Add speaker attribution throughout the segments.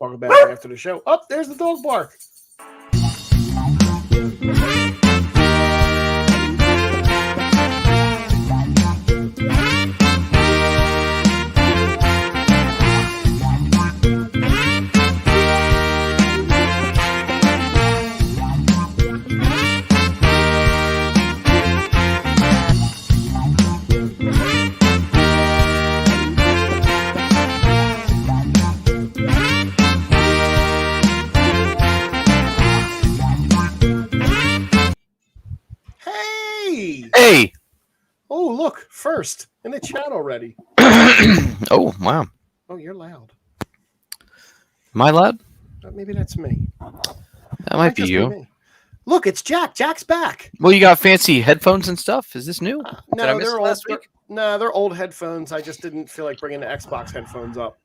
Speaker 1: Talk about it after the show. Oh, there's the dog bark.
Speaker 2: Hey!
Speaker 1: Oh, look, first in the chat already.
Speaker 2: Oh, wow.
Speaker 1: Oh, you're loud.
Speaker 2: Am I loud?
Speaker 1: Maybe that's me.
Speaker 2: That might be you.
Speaker 1: Me. Look, it's Jack. Jack's back.
Speaker 2: Well, you got fancy headphones and stuff. Is this new?
Speaker 1: No, they're old. They're old headphones. I just didn't feel like bringing the Xbox headphones up.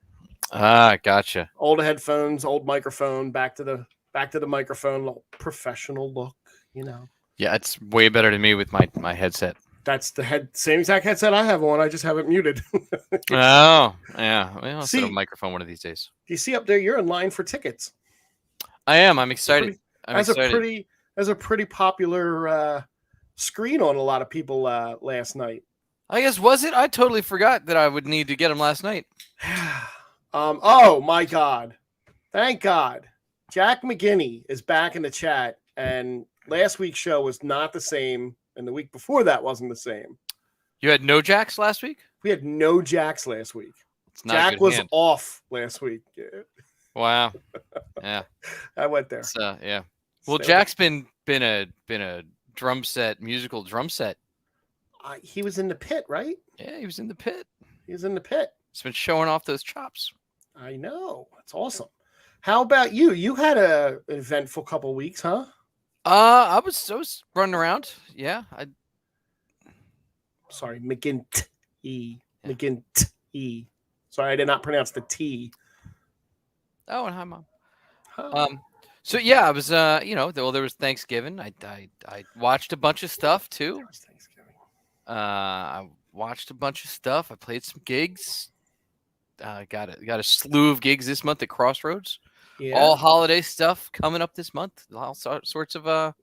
Speaker 2: Ah, gotcha.
Speaker 1: Old headphones, old microphone. Back to the microphone. Little professional look, you know.
Speaker 2: Yeah, it's way better to me with my headset.
Speaker 1: That's the same exact headset I have on. I just have it muted.
Speaker 2: Oh, yeah. Well, I'll set a microphone one of these days.
Speaker 1: Do you see up there? You're in line for tickets.
Speaker 2: I am. I'm excited.
Speaker 1: As a pretty popular screen on a lot of people last night.
Speaker 2: I guess, was it? I totally forgot that I would need to get them last night.
Speaker 1: Oh my God. Thank God. Jack McGinney is back in the chat, and last week's show was not the same, and the week before that wasn't the same.
Speaker 2: You had no Jacks last week?
Speaker 1: We had no Jacks last week. Jack was off last week. Yeah.
Speaker 2: Wow. Yeah.
Speaker 1: I went there.
Speaker 2: Yeah. Well, Jack's been a musical drum set.
Speaker 1: He was in the pit, right?
Speaker 2: Yeah, he was in the pit.
Speaker 1: He's been
Speaker 2: showing off those chops.
Speaker 1: I know. That's awesome. How about you? You had an eventful couple weeks, huh?
Speaker 2: I was running around. Yeah.
Speaker 1: Sorry, McGinty. McGinty. Sorry, I did not pronounce the T.
Speaker 2: Oh, and hi, Mom. So yeah, I was there was Thanksgiving. I watched a bunch of stuff too. I watched a bunch of stuff. I played some gigs. Got a slew of gigs this month at Crossroads. Yeah. All holiday stuff coming up this month. All sorts of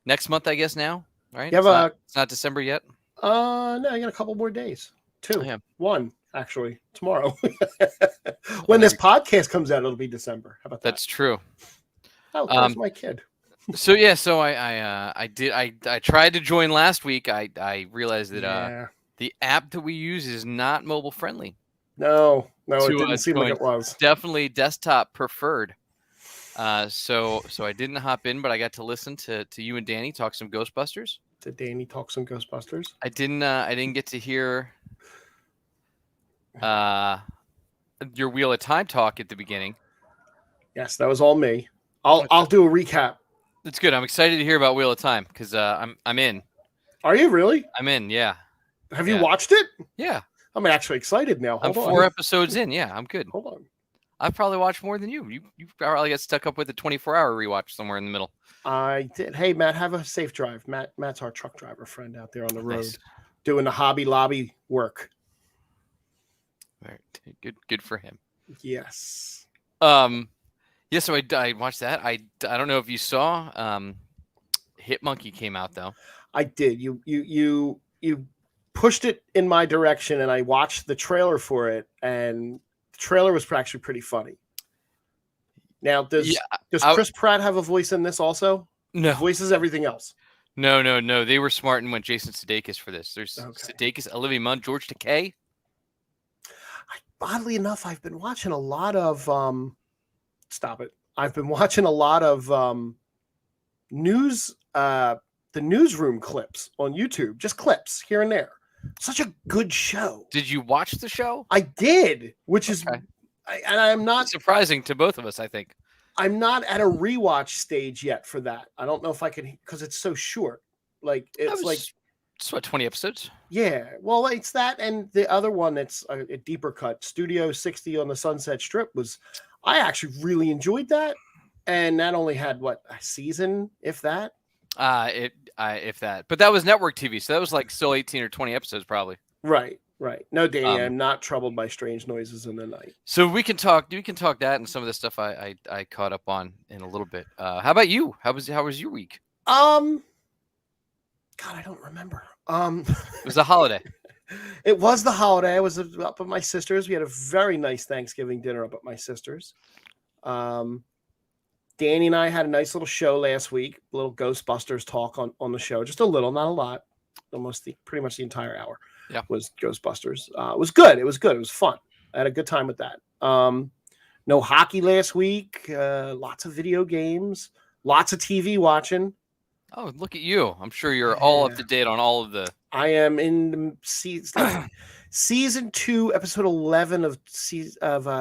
Speaker 2: next month, I guess now. Right? It's not December yet.
Speaker 1: No, I got a couple more days. 2.
Speaker 2: Yeah.
Speaker 1: 1, actually, tomorrow. When this podcast comes out, it'll be December. How about that?
Speaker 2: That's true.
Speaker 1: Oh, that's my kid.
Speaker 2: So I tried to join last week. I realized that the app that we use is not mobile friendly.
Speaker 1: No, it didn't seem like it was.
Speaker 2: Definitely desktop preferred. So I didn't hop in, but I got to listen to you and Danny talk some Ghostbusters.
Speaker 1: Did Danny talk some Ghostbusters?
Speaker 2: I didn't get to hear your Wheel of Time talk at the beginning.
Speaker 1: Yes, that was all me. I'll do a recap.
Speaker 2: That's good. I'm excited to hear about Wheel of Time because I'm in.
Speaker 1: Are you really?
Speaker 2: I'm in. Yeah.
Speaker 1: Have you watched it?
Speaker 2: Yeah.
Speaker 1: I'm actually excited now.
Speaker 2: I'm 4 episodes in. Yeah, I'm good.
Speaker 1: Hold on.
Speaker 2: I've probably watched more than you. You probably got stuck up with a 24-hour rewatch somewhere in the middle.
Speaker 1: I did. Hey, Matt, have a safe drive. Matt's our truck driver friend out there on the road, doing the Hobby Lobby work.
Speaker 2: Very good for him.
Speaker 1: Yes.
Speaker 2: Yeah. So I watched that. I don't know if you saw. Hit Monkey came out though.
Speaker 1: I did. You pushed it in my direction, and I watched the trailer for it, and the trailer was actually pretty funny. Now, does Chris Pratt have a voice in this also?
Speaker 2: No.
Speaker 1: He voices everything else.
Speaker 2: No. They were smart and went Jason Sudeikis for this. There's Sudeikis, Olivia Munn, George Takei.
Speaker 1: Oddly enough, I've been watching a lot of stop it. I've been watching a lot of news, the newsroom clips on YouTube, just clips here and there. Such a good show.
Speaker 2: Did you watch the show?
Speaker 1: I did, which is, and I'm not
Speaker 2: surprising to both of us. I think
Speaker 1: I'm not at a rewatch stage yet for that. I don't know if I can because it's so short. Like it's
Speaker 2: 20 episodes.
Speaker 1: Yeah, well, it's that, and the other one that's a deeper cut, Studio 60 on the Sunset Strip was. I actually really enjoyed that, and that only had a season, if that.
Speaker 2: If that, but that was network TV, so that was like still 18 or 20 episodes, probably.
Speaker 1: Right. Right. No, Danny, I'm not troubled by strange noises in the night.
Speaker 2: So we can talk. You can talk that and some of the stuff I caught up on in a little bit. How about you? How was your week?
Speaker 1: God, I don't remember.
Speaker 2: It was a holiday.
Speaker 1: It was the holiday. I was up at my sister's. We had a very nice Thanksgiving dinner up at my sister's. Danny and I had a nice little show last week, a little Ghostbusters talk on the show. Just a little, not a lot. Pretty much the entire hour was Ghostbusters. It was good. It was good. It was fun. I had a good time with that. No hockey last week. Lots of video games. Lots of TV watching.
Speaker 2: Oh, look at you. I'm sure you're all up to date on all of the...
Speaker 1: I am in season 2, episode 11 of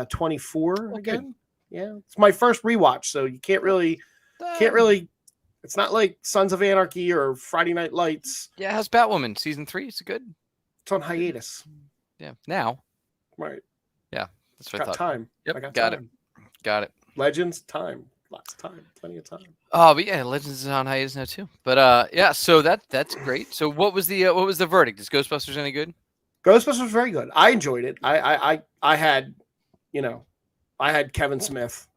Speaker 1: 24 again. Good. Yeah, it's my first rewatch, so you can't really. It's not like Sons of Anarchy or Friday Night Lights.
Speaker 2: Yeah, how's Batwoman season 3? Is it good?
Speaker 1: It's on hiatus.
Speaker 2: Yeah, now.
Speaker 1: Right.
Speaker 2: Yeah, that's what I thought.
Speaker 1: Time.
Speaker 2: Yep,
Speaker 1: I got
Speaker 2: time. Got it.
Speaker 1: Legends, time. Lots of time. Plenty of time.
Speaker 2: Oh, but yeah, Legends is on hiatus now too. But yeah, so that's great. So what was the verdict? Is Ghostbusters any good?
Speaker 1: Ghostbusters was very good. I enjoyed it. I had, I had Kevin Smith,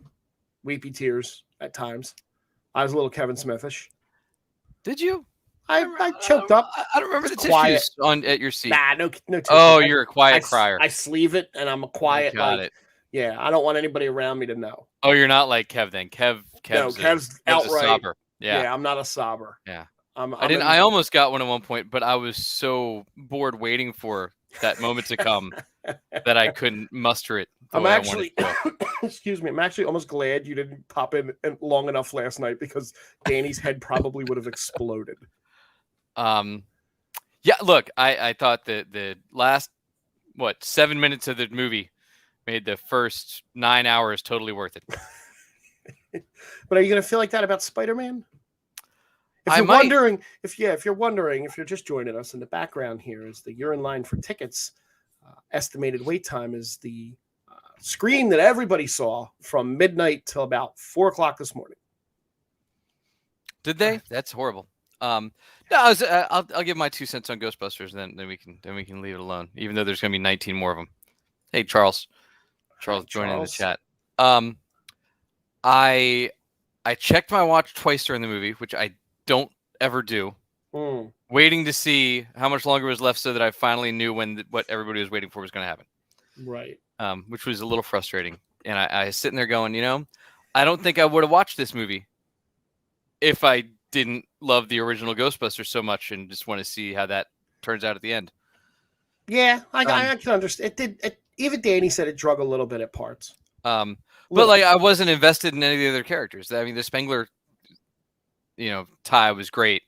Speaker 1: weepy tears at times. I was a little Kevin Smithish.
Speaker 2: Did you?
Speaker 1: I choked up.
Speaker 2: I don't remember the
Speaker 1: quiet.
Speaker 2: tissues at your seat.
Speaker 1: Nah, no tissues.
Speaker 2: Oh, you're a quiet crier.
Speaker 1: I sleeve it, and I'm a quiet.
Speaker 2: Got it.
Speaker 1: Yeah, I don't want anybody around me to know.
Speaker 2: Oh, you're not like Kev then. Kev's
Speaker 1: outright.
Speaker 2: A sobber. Yeah,
Speaker 1: I'm not a sobber.
Speaker 2: Yeah,
Speaker 1: I
Speaker 2: almost got one at one point, but I was so bored waiting for that moment to come that I couldn't muster it.
Speaker 1: I'm actually, excuse me. I'm actually almost glad you didn't pop in long enough last night because Danny's head probably would have exploded.
Speaker 2: Yeah. Look, I thought the last 7 minutes of the movie made the first 9 hours totally worth it.
Speaker 1: But are you going to feel like that about Spider-Man? If you're wondering, if you're just joining us in the background here is the You're in Line for Tickets. Estimated wait time is the screen that everybody saw from midnight till about 4:00 this morning.
Speaker 2: Did they? That's horrible. No, I'll give my 2 cents on Ghostbusters, then we can leave it alone. Even though there's going to be 19 more of them. Hey, Charles joining the chat. I checked my watch twice during the movie, which I don't ever do. Waiting to see how much longer was left, so that I finally knew what everybody was waiting for was going to happen.
Speaker 1: Right.
Speaker 2: Which was a little frustrating. And I was sitting there going, I don't think I would have watched this movie if I didn't love the original Ghostbusters so much and just want to see how that turns out at the end.
Speaker 1: Yeah, I can understand. Even Danny said it drug a little bit at parts.
Speaker 2: But I wasn't invested in any of the other characters. I mean, the Spengler, tie was great,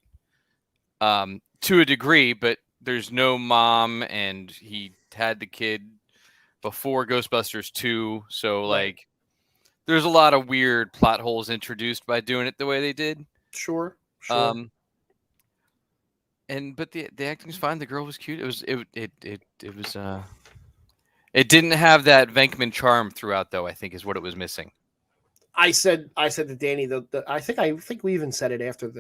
Speaker 2: to a degree, but there's no mom, and he had the kid before Ghostbusters 2, so there's a lot of weird plot holes introduced by doing it the way they did.
Speaker 1: Sure.
Speaker 2: But the acting's fine. The girl was cute. It didn't have that Venkman charm throughout, though. I think is what it was missing.
Speaker 1: I said to Danny I think we even said it after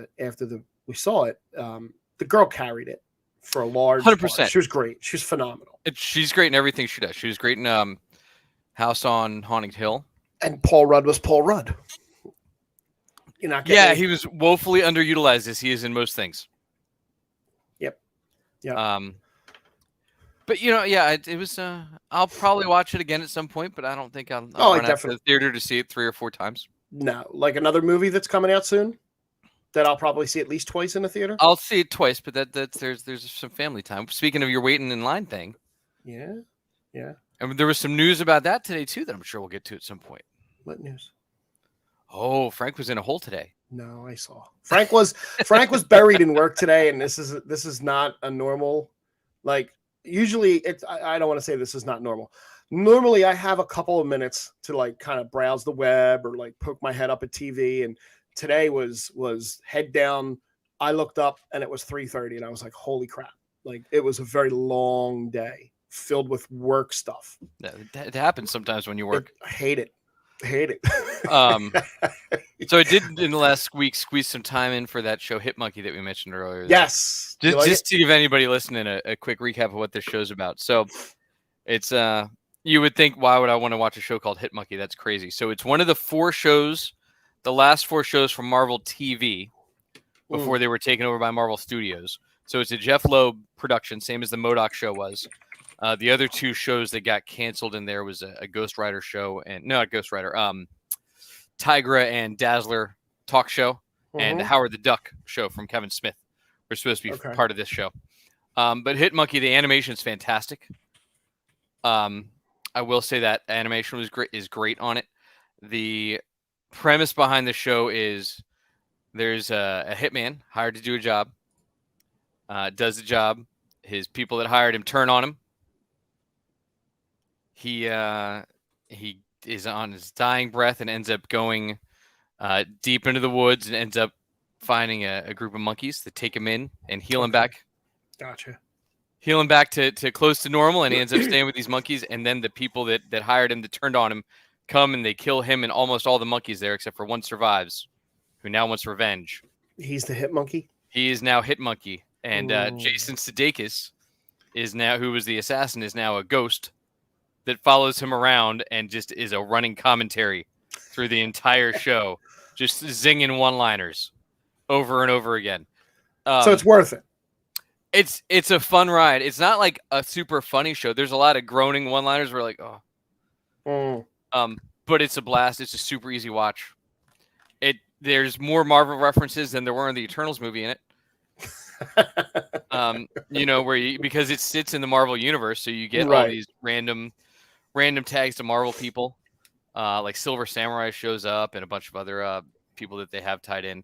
Speaker 1: we saw it. The girl carried it for a large
Speaker 2: 100%.
Speaker 1: part. She was great. She was phenomenal.
Speaker 2: She's great in everything she does. She was great in House on Haunted Hill.
Speaker 1: And Paul Rudd was Paul Rudd.
Speaker 2: He was woefully underutilized as he is in most things.
Speaker 1: Yep.
Speaker 2: But it was. I'll probably watch it again at some point, but I don't think I'll run out to the theater to see it 3 or 4 times.
Speaker 1: No, like another movie that's coming out soon that I'll probably see at least twice in the theater.
Speaker 2: I'll see it twice, but there's some family time. Speaking of your waiting in line thing.
Speaker 1: Yeah.
Speaker 2: And there was some news about that today too that I'm sure we'll get to at some point.
Speaker 1: What news?
Speaker 2: Oh, Frank was in a hole today.
Speaker 1: No, I saw. Frank was buried in work today, and this is not a normal, usually I don't want to say this is not normal. Normally I have a couple of minutes to kind of browse the web or poke my head up at TV, and today was head down. I looked up and it was 3:30 and I was like, holy crap. It was a very long day filled with work stuff.
Speaker 2: It happens sometimes when you work.
Speaker 1: I hate it. Hate it.
Speaker 2: So I did in the last week squeeze some time in for that show Hit Monkey that we mentioned earlier.
Speaker 1: Yes.
Speaker 2: Just to give anybody listening a quick recap of what this show's about. So it's you would think, why would I want to watch a show called Hit Monkey? That's crazy. So it's one of the 4 shows, the last 4 shows from Marvel TV before they were taken over by Marvel Studios. So it's a Jeff Loeb production, same as the MODOK show was. The other 2 shows that got canceled in there was a Ghost Rider show and not Ghost Rider, Tigra and Dazzler talk show and the Howard the Duck show from Kevin Smith were supposed to be part of this show. But Hit Monkey, the animation is fantastic. I will say that animation is great on it. The premise behind the show is there's a hitman hired to do a job, does the job. His people that hired him turn on him. He is on his dying breath and ends up going deep into the woods and ends up finding a group of monkeys that take him in and heal him back.
Speaker 1: Gotcha.
Speaker 2: Heal him back to close to normal, and he ends up staying with these monkeys. And then the people that hired him, that turned on him, come and they kill him and almost all the monkeys there, except for one survives, who now wants revenge.
Speaker 1: He's the Hit Monkey?
Speaker 2: He is now Hit Monkey. And Jason Sudeikis who was the assassin, is now a ghost that follows him around and just is a running commentary through the entire show, just zinging one-liners over and over again.
Speaker 1: So it's worth it.
Speaker 2: It's a fun ride. It's not like a super funny show. There's a lot of groaning one-liners where like, but it's a blast. It's a super easy watch. There's more Marvel references than there were in the Eternals movie in it. Because it sits in the Marvel universe, so you get all these random tags to Marvel people. Like Silver Samurai shows up and a bunch of other people that they have tied in.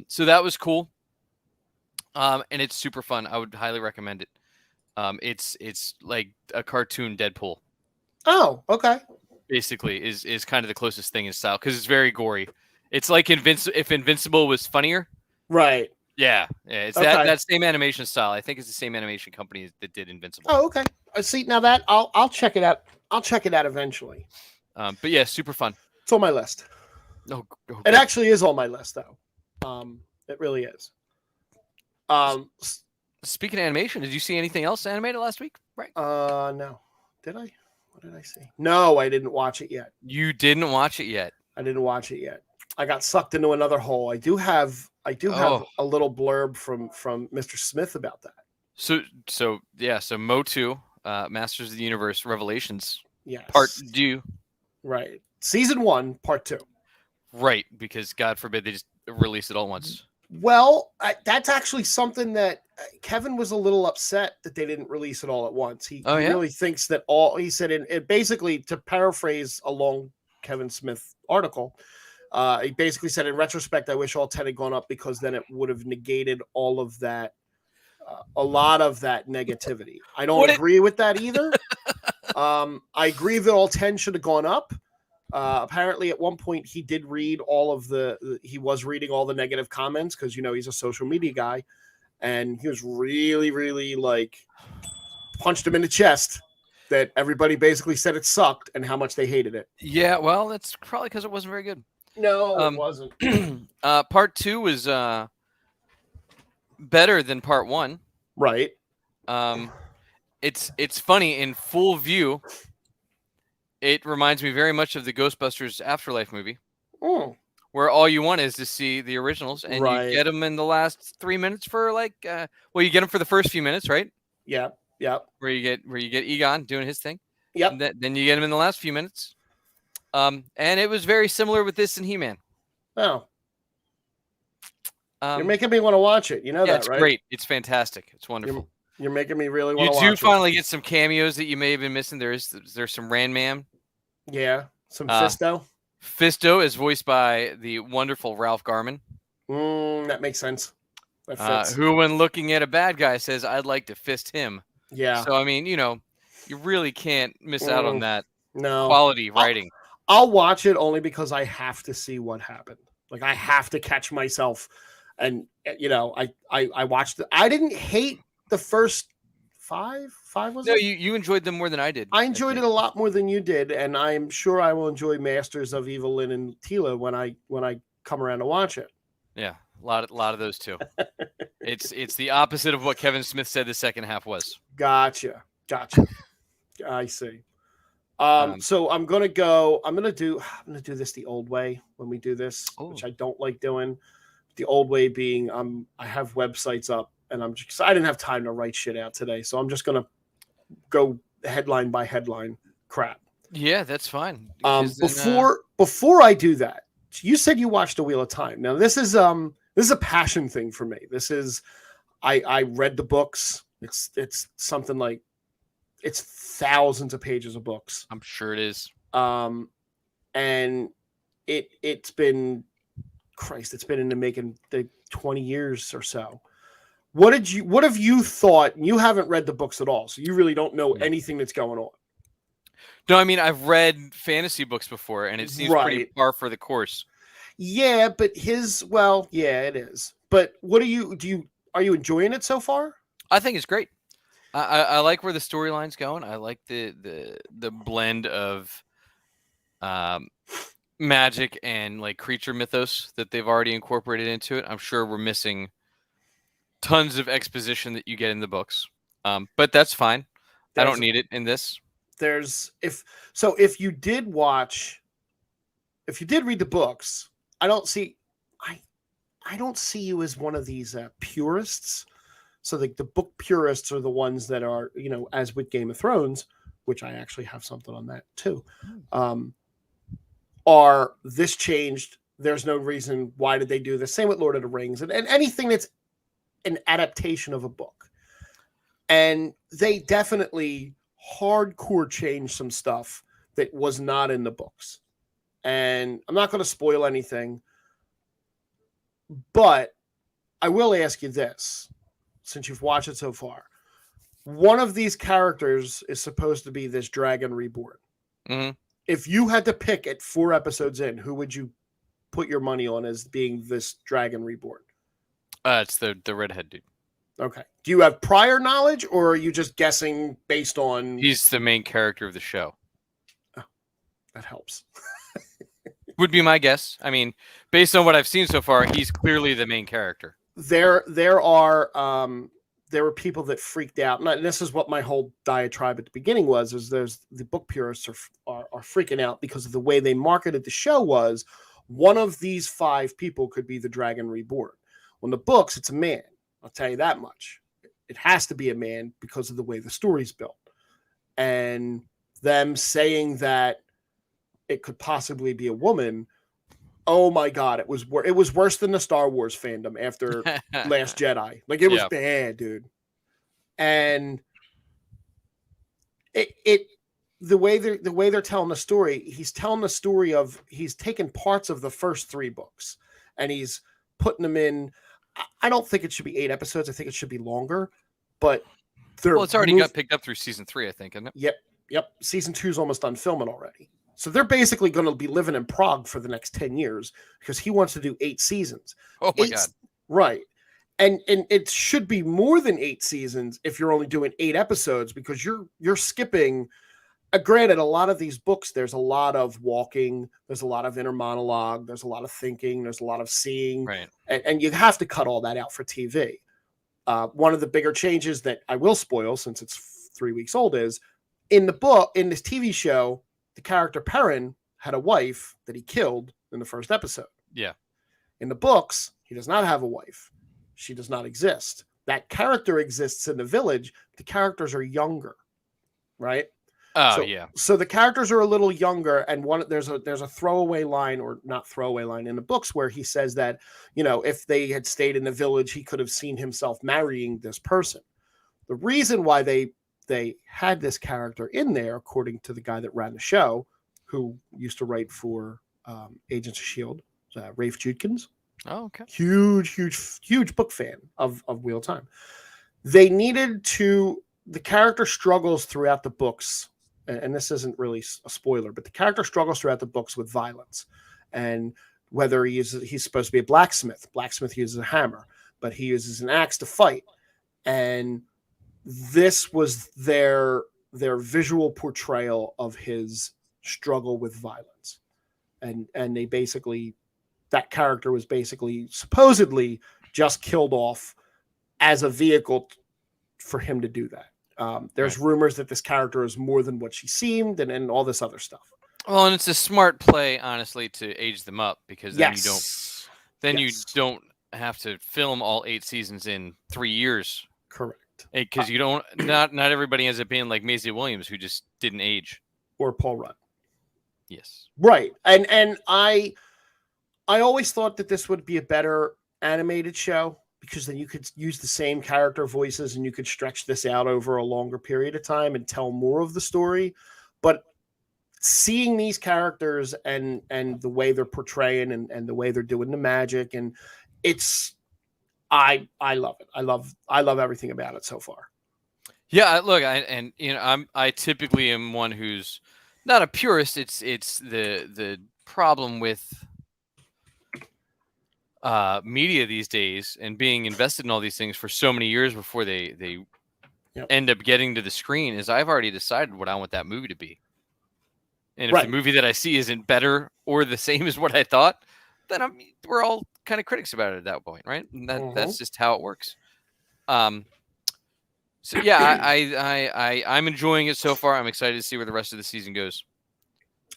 Speaker 2: So that was cool. And it's super fun. I would highly recommend it. It's like a cartoon Deadpool.
Speaker 1: Oh, okay.
Speaker 2: Basically is kind of the closest thing in style because it's very gory. It's like if Invincible was funnier.
Speaker 1: Right.
Speaker 2: Yeah. It's that same animation style. I think it's the same animation company that did Invincible.
Speaker 1: Oh, okay. I see. Now that I'll check it out. I'll check it out eventually.
Speaker 2: But yeah, super fun.
Speaker 1: It's on my list.
Speaker 2: Oh,
Speaker 1: it actually is on my list, though. It really is.
Speaker 2: Speaking of animation, did you see anything else animated last week? Right?
Speaker 1: No. Did I? What did I see? No, I didn't watch it yet.
Speaker 2: You didn't watch it yet?
Speaker 1: I didn't watch it yet. I got sucked into another hole. I do have a little blurb from Mr. Smith about that.
Speaker 2: So Motu, Masters of the Universe Revelations.
Speaker 1: Yes.
Speaker 2: Part 2.
Speaker 1: Right. Season 1, Part 2.
Speaker 2: Right, because God forbid they just release it all at once.
Speaker 1: Well, that's actually something that Kevin was a little upset that they didn't release it all at once. He really thinks that he said it basically, to paraphrase a long Kevin Smith article, he basically said, in retrospect, I wish all 10 had gone up because then it would have negated all of that, a lot of that negativity. I don't agree with that either. I agree that all 10 should have gone up. Apparently at one point he did read he was reading all the negative comments because, he's a social media guy, and he was really, really punched him in the chest that everybody basically said it sucked and how much they hated it.
Speaker 2: Yeah. Well, that's probably because it wasn't very good.
Speaker 1: No, it wasn't.
Speaker 2: Part 2 was better than Part 1.
Speaker 1: Right.
Speaker 2: It's funny, in full view, it reminds me very much of the Ghostbusters Afterlife movie, where all you want is to see the originals, and you get them in the last 3 minutes for you get them for the first few minutes, right?
Speaker 1: Yeah.
Speaker 2: Where you get Egon doing his thing.
Speaker 1: Yep.
Speaker 2: Then you get him in the last few minutes. And it was very similar with this and He-Man.
Speaker 1: Oh. You're making me want to watch it. You know that,
Speaker 2: it's
Speaker 1: right?
Speaker 2: It's great. It's fantastic. It's wonderful.
Speaker 1: You're making me really want to watch it.
Speaker 2: You do finally get some cameos that you may have been missing. There's some Ran Man.
Speaker 1: Yeah. Some Fisto.
Speaker 2: Fisto is voiced by the wonderful Ralph Garman.
Speaker 1: That makes sense. That fits.
Speaker 2: Who, when looking at a bad guy, says, I'd like to fist him.
Speaker 1: Yeah.
Speaker 2: So, I mean, you really can't miss out on that
Speaker 1: No.
Speaker 2: quality writing.
Speaker 1: I'll watch it only because I have to see what happened. I have to catch myself. And, I watched it. I didn't hate the first Five was
Speaker 2: No,
Speaker 1: it?
Speaker 2: you enjoyed them more than I did.
Speaker 1: I enjoyed it a lot more than you did, and I'm sure I will enjoy Masters of Evelyn and Tila when I come around to watch it.
Speaker 2: Yeah, a lot of those too. It's the opposite of what Kevin Smith said the second half was.
Speaker 1: Gotcha. I see. So I'm gonna do this the old way when we do this, which I don't like doing. The old way being I have websites up and I didn't have time to write shit out today, so I'm just gonna go headline by headline crap.
Speaker 2: Yeah, that's fine.
Speaker 1: Before I do that, you said you watched The Wheel of Time. Now this is a passion thing for me. This is I read the books. It's something like it's thousands of pages of books.
Speaker 2: I'm sure it is.
Speaker 1: And it's been in the making 20 years or so. What have you thought? You haven't read the books at all, so you really don't know anything that's going on.
Speaker 2: No, I mean I've read fantasy books before, and it seems pretty par for the course.
Speaker 1: Yeah, but it is. But what are you enjoying it so far?
Speaker 2: I think it's great. I like where the storyline's going. I like the blend of magic and like creature mythos that they've already incorporated into it. I'm sure we're missing tons of exposition that you get in the books, but that's fine. I don't need it in this.
Speaker 1: If you did read the books, I don't see you as one of these purists. So the book purists are the ones that are, as with Game of Thrones, which I actually have something on that too. Are this changed? There's no reason. Why did they do this? Same with Lord of the Rings and anything that's an adaptation of a book. And they definitely hardcore changed some stuff that was not in the books. And I'm not going to spoil anything, but I will ask you this, since you've watched it so far. One of these characters is supposed to be this dragon reborn.
Speaker 2: Mm-hmm.
Speaker 1: If you had to pick at 4 episodes in, who would you put your money on as being this dragon reborn?
Speaker 2: It's the redhead dude.
Speaker 1: Okay. Do you have prior knowledge, or are you just guessing based on...
Speaker 2: He's the main character of the show.
Speaker 1: Oh, that helps.
Speaker 2: Would be my guess. I mean, based on what I've seen so far, he's clearly the main character.
Speaker 1: There were people that freaked out. And this is what my whole diatribe at the beginning was, is there's the book purists are freaking out because of the way they marketed the show was one of these 5 people could be the dragon reborn. On the books, it's a man. I'll tell you that much. It has to be a man because of the way the story's built. And them saying that it could possibly be a woman, oh my God, it was worse than the Star Wars fandom after Last Jedi. Like, it was bad, dude. And the way they're telling the story, he's telling the story of, he's taken parts of the first 3 books and he's putting them in. I don't think it should be 8 episodes. I think it should be longer, but
Speaker 2: it's already got picked up through season 3, I think, isn't it?
Speaker 1: Yep. Season 2 is almost done filming already. So they're basically going to be living in Prague for the next 10 years because he wants to do 8 seasons.
Speaker 2: Oh my God.
Speaker 1: Right. And it should be more than 8 seasons if you're only doing 8 episodes, because you're skipping. Granted, a lot of these books, there's a lot of walking, there's a lot of inner monologue, there's a lot of thinking, there's a lot of seeing,
Speaker 2: right?
Speaker 1: And you have to cut all that out for TV. One of the bigger changes that I will spoil, since it's 3 weeks old, is in this TV show, the character Perrin had a wife that he killed in the first episode.
Speaker 2: Yeah.
Speaker 1: In the books, he does not have a wife. She does not exist. That character exists in the village. The characters are younger, right?
Speaker 2: Oh,
Speaker 1: So the characters are a little younger, and there's a throwaway line, or not throwaway line, in the books where he says that, if they had stayed in the village, he could have seen himself marrying this person. The reason why they had this character in there, according to the guy that ran the show, who used to write for Agents of S.H.I.E.L.D., Rafe Judkins.
Speaker 2: Oh, okay.
Speaker 1: Huge book fan of Wheel of Time. They needed to... The character struggles throughout the books, and this isn't really a spoiler, but the character struggles throughout the books with violence, and whether he's supposed to be a blacksmith uses a hammer, but he uses an axe to fight, and this was their visual portrayal of his struggle with violence, and they basically, that character was basically supposedly just killed off as a vehicle for him to do that. There's rumors that this character is more than what she seemed, and all this other stuff.
Speaker 2: Well, and it's a smart play, honestly, to age them up, because then you don't have to film all 8 seasons in 3 years.
Speaker 1: Correct.
Speaker 2: Because you don't, not everybody ends up being like Maisie Williams, who just didn't age,
Speaker 1: or Paul Rudd.
Speaker 2: Yes.
Speaker 1: Right. And I always thought that this would be a better animated show, because then you could use the same character voices and you could stretch this out over a longer period of time and tell more of the story. But seeing these characters and the way they're portraying and the way they're doing the magic, and it's, I love it. I love everything about it so far.
Speaker 2: Yeah, look, I typically am one who's not a purist. It's the problem with media these days and being invested in all these things for so many years before they end up getting to the screen is I've already decided what I want that movie to be. And if the movie that I see isn't better or the same as what I thought, then we're all kind of critics about it at that point, right? And that's just how it works. So yeah, I'm enjoying it so far. I'm excited to see where the rest of the season goes.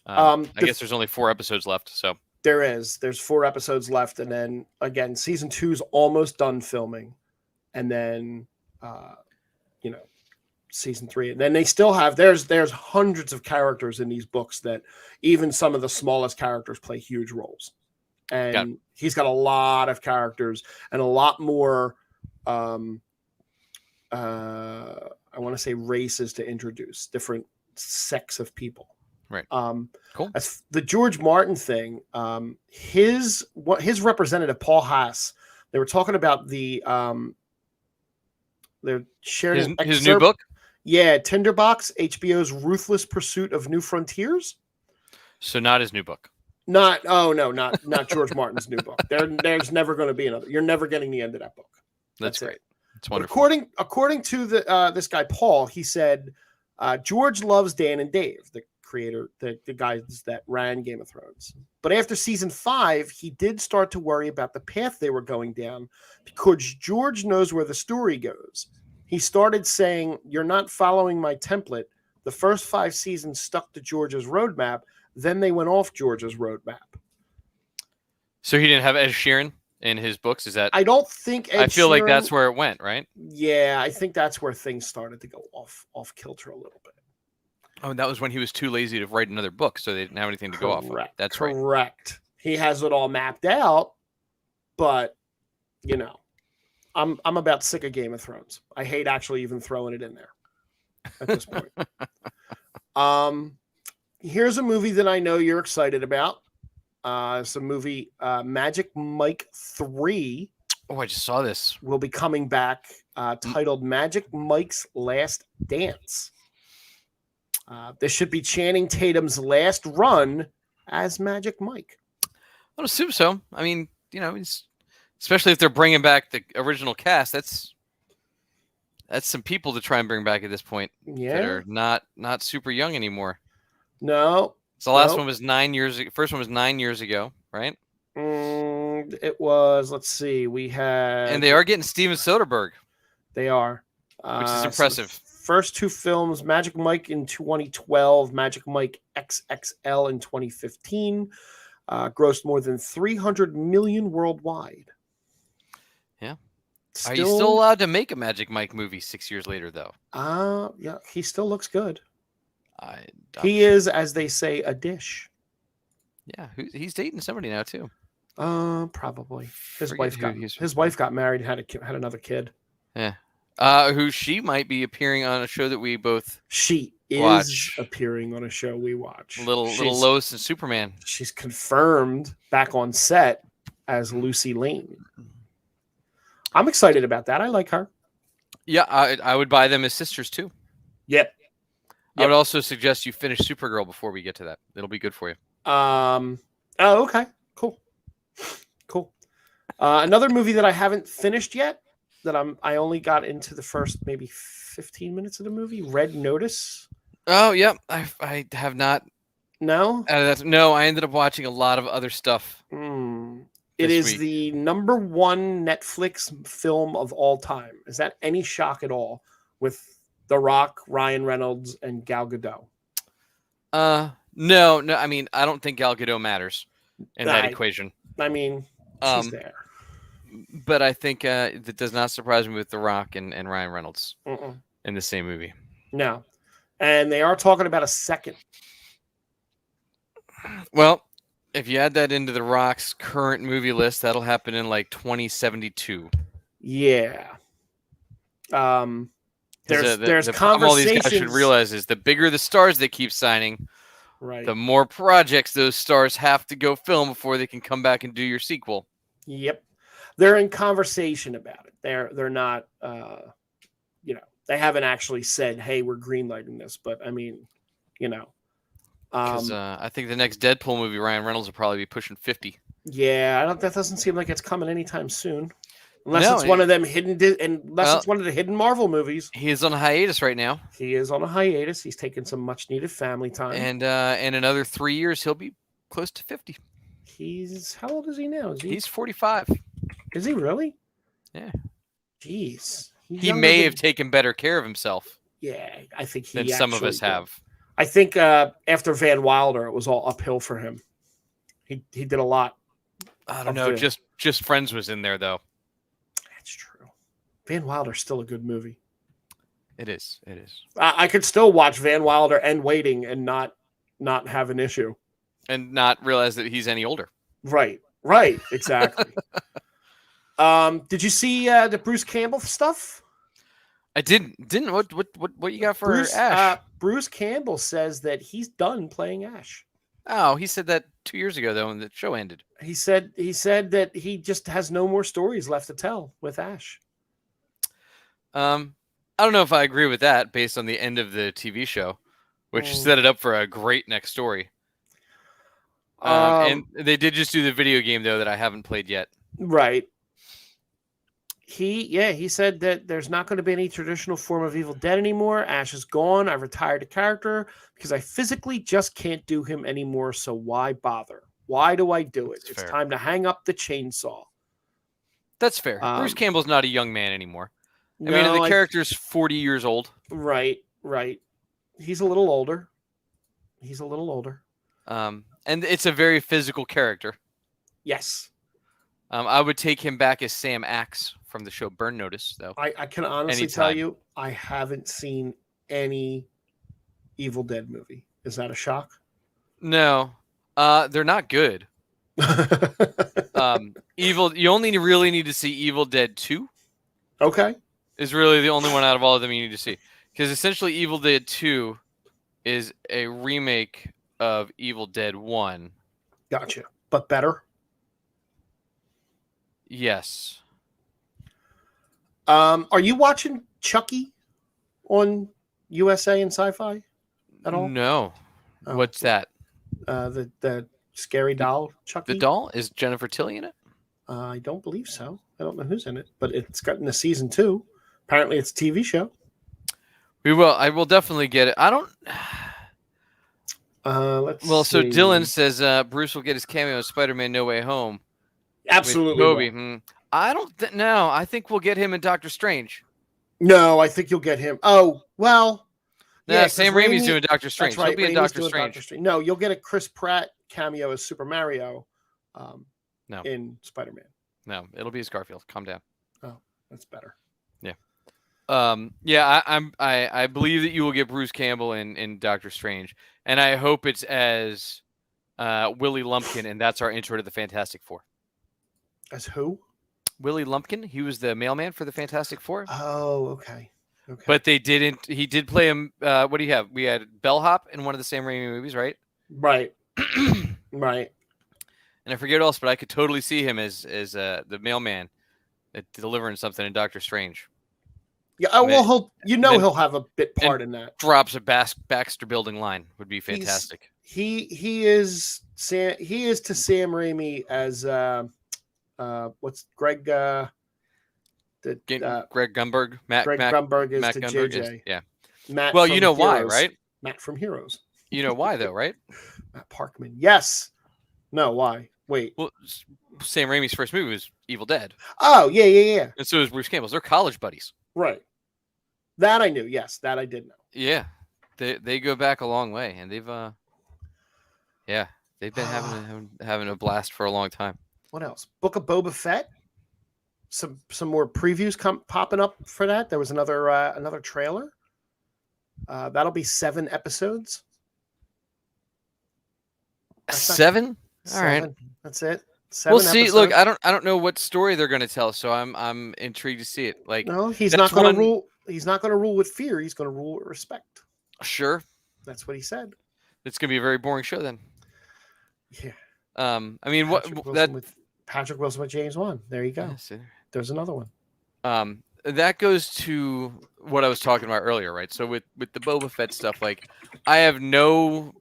Speaker 2: I guess there's only 4 episodes left, so
Speaker 1: there's 4 episodes left, and then again, season 2's almost done filming, and then season 3, and then they still have there's hundreds of characters in these books that even some of the smallest characters play huge roles, and he's got a lot of characters and a lot more I want to say races to introduce, different sects of people.
Speaker 2: Right.
Speaker 1: Cool. As the George Martin thing, his representative Paul Haas, they were talking about they're sharing
Speaker 2: his new book.
Speaker 1: Yeah, Tinderbox, HBO's Ruthless Pursuit of New Frontiers.
Speaker 2: So not his new book.
Speaker 1: Not George Martin's new book. There's never going to be another. You're never getting the end of that book.
Speaker 2: That's great. It's wonderful.
Speaker 1: But according to this guy Paul, he said George loves Dan and Dave, the creator, the guys that ran Game of Thrones. But after season 5, he did start to worry about the path they were going down, because George knows where the story goes. He started saying, "You're not following my template." The first 5 seasons stuck to George's roadmap. Then they went off George's roadmap.
Speaker 2: So he didn't have Ed Sheeran in his books? Is that?
Speaker 1: I don't think
Speaker 2: I feel like that's where it went, right?
Speaker 1: Yeah, I think that's where things started to go off kilter a little bit.
Speaker 2: Oh, and that was when he was too lazy to write another book, so they didn't have anything to go off of. That's right.
Speaker 1: Correct. He has it all mapped out, but I'm about sick of Game of Thrones. I hate actually even throwing it in there at this point. Here's a movie that I know you're excited about. It's a movie, Magic Mike 3.
Speaker 2: Oh, I just saw this.
Speaker 1: Will be coming back, titled Magic Mike's Last Dance. This should be Channing Tatum's last run as Magic Mike.
Speaker 2: I would assume so. I mean, especially if they're bringing back the original cast, that's some people to try and bring back at this point.
Speaker 1: Yeah,
Speaker 2: that are not super young anymore.
Speaker 1: No.
Speaker 2: So the last one was 9 years ago. First one was 9 years ago, right?
Speaker 1: It was. Let's see. We had,
Speaker 2: and they are getting Steven Soderbergh.
Speaker 1: They are,
Speaker 2: which is impressive.
Speaker 1: So first 2 films: Magic Mike in 2012, Magic Mike XXL in 2015, grossed more than $300 million worldwide.
Speaker 2: Yeah. Are you still allowed to make a Magic Mike movie 6 years later, though?
Speaker 1: Yeah, he still looks good. He is, as they say, a dish.
Speaker 2: Yeah, he's dating somebody now too.
Speaker 1: Probably his wife got married and had another kid.
Speaker 2: Yeah. Who she might be appearing on a show that we both
Speaker 1: is appearing on a show we watch.
Speaker 2: Little Lois and Superman.
Speaker 1: She's confirmed back on set as Lucy Lane. I'm excited about that. I like her.
Speaker 2: Yeah, I would buy them as sisters too.
Speaker 1: Yep.
Speaker 2: I would also suggest you finish Supergirl before we get to that. It'll be good for you.
Speaker 1: Oh, okay. Cool. Another movie that I haven't finished yet that I only got into the first maybe 15 minutes of the movie. Red Notice.
Speaker 2: Oh, yeah. I have not.
Speaker 1: No?
Speaker 2: No, I ended up watching a lot of other stuff.
Speaker 1: It is
Speaker 2: week.
Speaker 1: the #1 Netflix film of all time. Is that any shock at all? With The Rock, Ryan Reynolds, and Gal Gadot.
Speaker 2: No. I mean, I don't think Gal Gadot matters in that equation.
Speaker 1: I mean, she's there.
Speaker 2: But I think that does not surprise me with The Rock and Ryan Reynolds in the same movie.
Speaker 1: No. And they are talking about a second.
Speaker 2: Well, if you add that into The Rock's current movie list, that'll happen in like 2072.
Speaker 1: Yeah. There's conversations.
Speaker 2: All these guys should realize is the bigger the stars they keep signing,
Speaker 1: right,
Speaker 2: the more projects those stars have to go film before they can come back and do your sequel.
Speaker 1: Yep. They're in conversation about it. They're not, they haven't actually said, "Hey, we're greenlighting this." But I mean, because
Speaker 2: I think the next Deadpool movie, Ryan Reynolds will probably be pushing 50.
Speaker 1: Yeah, that doesn't seem like it's coming anytime soon, unless it's one of them it's one of the hidden Marvel movies.
Speaker 2: He is on a hiatus right now.
Speaker 1: He is on a hiatus. He's taking some much needed family time,
Speaker 2: and in another 3 years, he'll be close to 50.
Speaker 1: How old is he now?
Speaker 2: He's 45.
Speaker 1: Is he really?
Speaker 2: Yeah.
Speaker 1: Jeez.
Speaker 2: He may have taken better care of himself.
Speaker 1: Yeah, I think
Speaker 2: than some of us have.
Speaker 1: I think after Van Wilder, it was all uphill for him. He did a lot.
Speaker 2: I don't know. Just Friends was in there though.
Speaker 1: That's true. Van Wilder's still a good movie.
Speaker 2: It is.
Speaker 1: I could still watch Van Wilder and Waiting and not have an issue.
Speaker 2: And not realize that he's any older.
Speaker 1: Right. Exactly. Did you see the Bruce Campbell stuff?
Speaker 2: I didn't. What you got for Ash?
Speaker 1: Bruce Campbell says that he's done playing Ash.
Speaker 2: Oh, he said that 2 years ago though when the show ended.
Speaker 1: He said that he just has no more stories left to tell with Ash.
Speaker 2: I don't know if I agree with that based on the end of the TV show, which set it up for a great next story. And they did just do the video game though that I haven't played yet.
Speaker 1: Right. He said that there's not going to be any traditional form of Evil Dead anymore. Ash is gone. I've retired the character because I physically just can't do him anymore. So why bother? Why do I do it?
Speaker 2: That's
Speaker 1: it's
Speaker 2: fair.
Speaker 1: Time to hang up the chainsaw.
Speaker 2: That's fair. Bruce Campbell's not a young man anymore. I mean, the character's 40 years old.
Speaker 1: Right. He's a little older.
Speaker 2: And it's a very physical character.
Speaker 1: Yes.
Speaker 2: I would take him back as Sam Axe from the show Burn Notice, though.
Speaker 1: I can honestly tell you, I haven't seen any Evil Dead movie. Is that a shock?
Speaker 2: No. They're not good. You only really need to see Evil Dead 2.
Speaker 1: Okay.
Speaker 2: Is really the only one out of all of them you need to see. Because essentially Evil Dead 2 is a remake of Evil Dead 1.
Speaker 1: Gotcha. But better?
Speaker 2: Yes.
Speaker 1: Are you watching Chucky on USA and Sci-Fi at all?
Speaker 2: No. Oh. What's that?
Speaker 1: The scary doll, Chucky.
Speaker 2: The doll? Is Jennifer Tilly in it?
Speaker 1: I don't believe so. I don't know who's in it, but it's gotten a season 2. Apparently, it's a TV show.
Speaker 2: I will definitely get it. I don't.
Speaker 1: Let's see.
Speaker 2: So Dylan says Bruce will get his cameo in Spider-Man: No Way Home.
Speaker 1: Absolutely.
Speaker 2: Toby. I don't. No, I think we'll get him in Doctor Strange.
Speaker 1: No, I think you'll get him. Oh well.
Speaker 2: Yeah, Sam Raimi's doing Doctor Strange.
Speaker 1: Right.
Speaker 2: He'll be in Doctor Strange.
Speaker 1: No, you'll get a Chris Pratt cameo as Super Mario.
Speaker 2: No.
Speaker 1: In Spider-Man.
Speaker 2: No, it'll be as Garfield. Calm down.
Speaker 1: Oh, that's better.
Speaker 2: Yeah. I believe that you will get Bruce Campbell in Doctor Strange, and I hope it's as Willie Lumpkin, and that's our intro to the Fantastic Four.
Speaker 1: As who?
Speaker 2: Willie Lumpkin. He was the mailman for the Fantastic Four.
Speaker 1: Oh, okay.
Speaker 2: But they didn't. He did play him. What do you have? We had Bellhop in one of the Sam Raimi movies, right?
Speaker 1: Right. Right.
Speaker 2: And I forget what else, but I could totally see him as the mailman delivering something in Doctor Strange.
Speaker 1: Yeah, well, he'll have a bit part in that.
Speaker 2: Drops a Baxter Building line would be fantastic.
Speaker 1: He is to Sam Raimi as what's Greg
Speaker 2: Greg Gumberg,
Speaker 1: Greg Gumberg is
Speaker 2: Matt
Speaker 1: to
Speaker 2: Gumberg
Speaker 1: JJ.
Speaker 2: yeah.
Speaker 1: Matt.
Speaker 2: Well,
Speaker 1: from
Speaker 2: you know why,
Speaker 1: Heroes.
Speaker 2: right?
Speaker 1: Matt from Heroes.
Speaker 2: You know why, though, right?
Speaker 1: Matt Parkman. Yes. No. Why? Wait.
Speaker 2: Well, Sam Raimi's first movie was Evil Dead.
Speaker 1: Oh yeah.
Speaker 2: And so is Bruce Campbell's. They're college buddies.
Speaker 1: Right. That I knew. Yes, that I did know.
Speaker 2: Yeah, they go back a long way, and they've been having a blast for a long time.
Speaker 1: What else? Book of Boba Fett. Some more previews popping up for that. There was another trailer. That'll be 7 episodes.
Speaker 2: 7? All right.
Speaker 1: That's it. 7
Speaker 2: we'll see.
Speaker 1: episodes.
Speaker 2: Look, I don't know what story they're going to tell, so I'm intrigued to see it. Like,
Speaker 1: no, he's not going to rule. He's not going to rule with fear. He's going to rule with respect.
Speaker 2: Sure.
Speaker 1: That's what he said.
Speaker 2: It's going to be a very boring show then.
Speaker 1: Yeah.
Speaker 2: I mean,
Speaker 1: Patrick Wilson with James Wan. There you go.
Speaker 2: Yes,
Speaker 1: there's another one.
Speaker 2: That goes to what I was talking about earlier, right? So with the Boba Fett stuff, like, I have no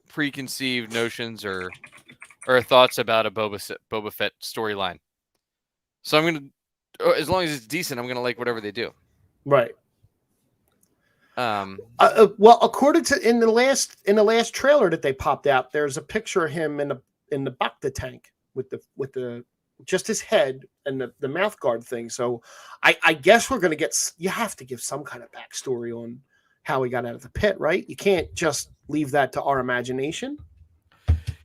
Speaker 2: preconceived notions or thoughts about a Boba Fett storyline. So I'm gonna, as long as it's decent, I'm gonna like whatever they do.
Speaker 1: Right. Well, according to in the last trailer that they popped out, there's a picture of him in the Bacta tank with the just his head and the mouth guard thing. So I guess we're gonna get. You have to give some kind of backstory on how he got out of the pit, right? You can't just leave that to our imagination.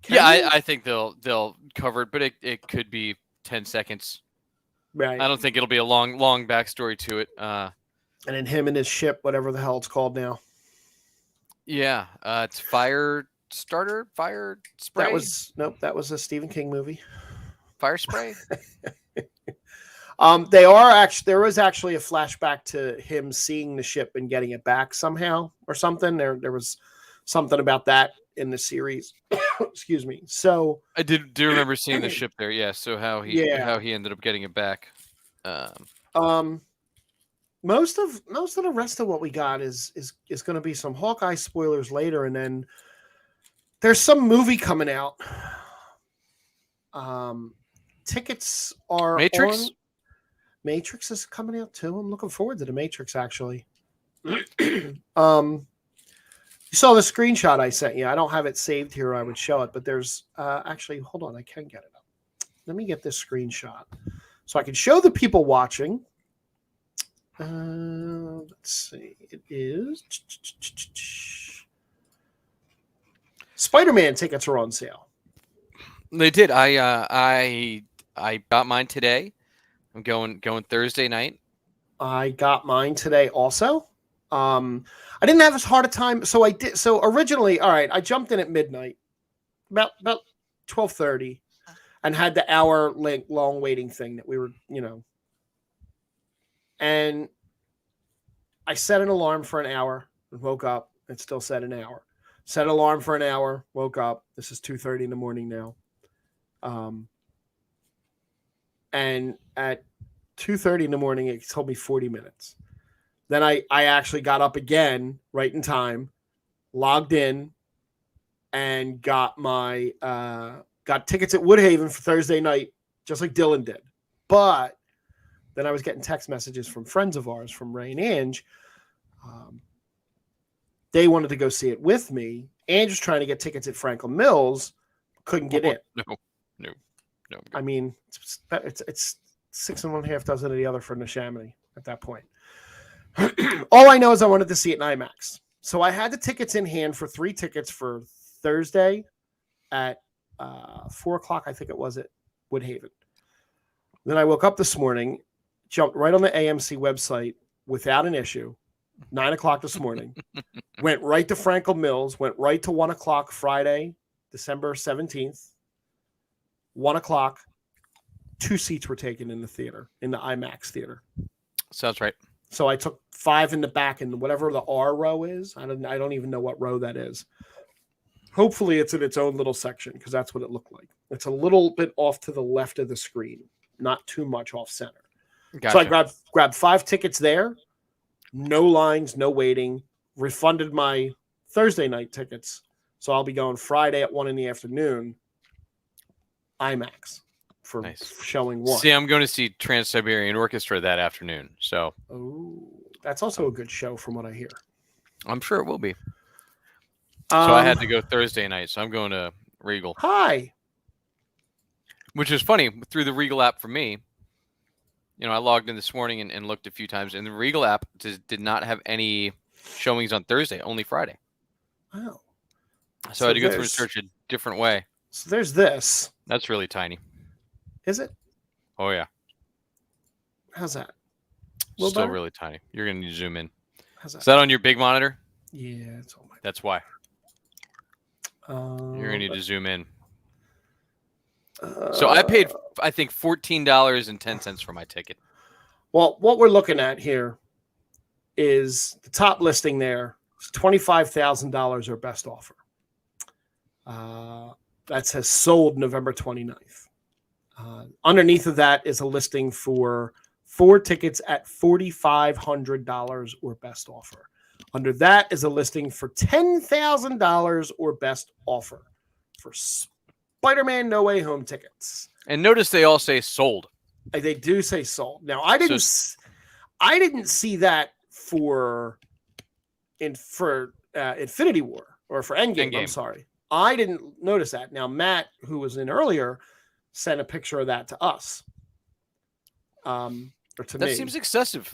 Speaker 2: I think they'll cover it, but it could be 10 seconds.
Speaker 1: Right.
Speaker 2: I don't think it'll be a long backstory to it.
Speaker 1: And then him and his ship, whatever the hell it's called now.
Speaker 2: Yeah, it's Fire Spray.
Speaker 1: That was a Stephen King movie.
Speaker 2: Fire Spray.
Speaker 1: There was actually a flashback to him seeing the ship and getting it back somehow or something. There was something about that in the series. Excuse me. So
Speaker 2: I do remember seeing the ship there. Yeah. So how he ended up getting it back.
Speaker 1: Most of the rest of what we got is going to be some Hawkeye spoilers later, and then there's some movie coming out. Tickets are
Speaker 2: Matrix.
Speaker 1: Matrix is coming out too. I'm looking forward to the Matrix actually. You saw the screenshot I sent you. I don't have it saved here. I would show it, but there's actually, hold on, I can get it up. Let me get this screenshot so I can show the people watching. Let's see. It is Spider-Man tickets are on sale.
Speaker 2: They did. I got mine today. I'm going Thursday night.
Speaker 1: I got mine today also. I didn't have as hard a time. So I did. So originally, all right, I jumped in at midnight, about 12:30, and had the hour long waiting thing that we were, and I set an alarm for an hour and woke up. It still set an hour. Set an alarm for an hour, woke up. This is 2:30 in the morning now. And at 2:30 in the morning, it told me 40 minutes. Then I actually got up again right in time, logged in, and got tickets at Woodhaven for Thursday night, just like Dylan did. But then I was getting text messages from friends of ours, from Ray and Ange. They wanted to go see it with me. Ange was trying to get tickets at Franklin Mills, couldn't get in.
Speaker 2: No.
Speaker 1: I mean, it's 6 1/2 dozen of the other for Neshaminy at that point. All I know is I wanted to see it in IMAX. So I had the tickets in hand for 3 tickets for Thursday at 4:00, I think it was, at Woodhaven. Then I woke up this morning, jumped right on the AMC website without an issue, 9:00 this morning, went right to Franklin Mills, went right to 1:00 Friday, December 17th, 1:00. 2 seats were taken in the theater, in the IMAX theater.
Speaker 2: Sounds right.
Speaker 1: So I took 5 in the back, and whatever the R row is, I don't even know what row that is. Hopefully it's in its own little section, because that's what it looked like. It's a little bit off to the left of the screen, not too much off center. Gotcha. So I grabbed 5 tickets there, no lines, no waiting, refunded my Thursday night tickets. So I'll be going Friday at 1 in the afternoon, IMAX, for
Speaker 2: Nice.
Speaker 1: showing 1.
Speaker 2: See, I'm going to see Trans-Siberian Orchestra that afternoon. So,
Speaker 1: that's also a good show from what I hear.
Speaker 2: I'm sure it will be. So I had to go Thursday night, so I'm going to Regal.
Speaker 1: Hi.
Speaker 2: Which is funny, through the Regal app for me. I logged in this morning and looked a few times, and the Regal app did not have any showings on Thursday, only Friday.
Speaker 1: Wow.
Speaker 2: So I had to go through and search a different way.
Speaker 1: So there's this.
Speaker 2: That's really tiny.
Speaker 1: Is it?
Speaker 2: Oh, yeah.
Speaker 1: How's that?
Speaker 2: Still
Speaker 1: better?
Speaker 2: really tiny. You're going to need to zoom in.
Speaker 1: How's that?
Speaker 2: Is that on your big monitor?
Speaker 1: Yeah, it's on my.
Speaker 2: That's why. You're going to need to zoom in. So I paid, I think, $14.10 for my ticket.
Speaker 1: Well, what we're looking at here is the top listing there is $25,000 or best offer. That says sold November 29th. Underneath of that is a listing for 4 tickets at $4,500 or best offer. Under that is a listing for $10,000 or best offer for Spider-Man No Way Home tickets.
Speaker 2: And notice they all say sold.
Speaker 1: They do say sold. Now I didn't see that for Infinity War or for Endgame. I'm sorry. I didn't notice that. Now Matt, who was in earlier, sent a picture of that to us. Or to me.
Speaker 2: That seems excessive,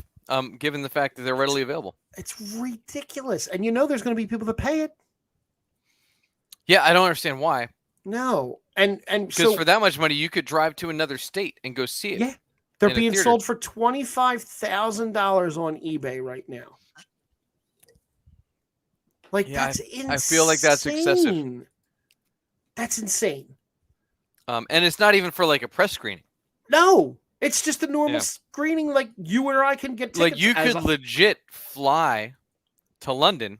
Speaker 2: given the fact that they're readily available.
Speaker 1: It's ridiculous. And there's going to be people that pay it.
Speaker 2: Yeah, I don't understand why.
Speaker 1: No. And
Speaker 2: because for that much money, you could drive to another state and go see it.
Speaker 1: Yeah. They're being sold for $25,000 on eBay right now. That's insane.
Speaker 2: I feel like that's excessive.
Speaker 1: That's insane.
Speaker 2: And it's not even for like a press screening.
Speaker 1: No. It's just a normal screening like you or I can get tickets.
Speaker 2: Like you could legit fly to London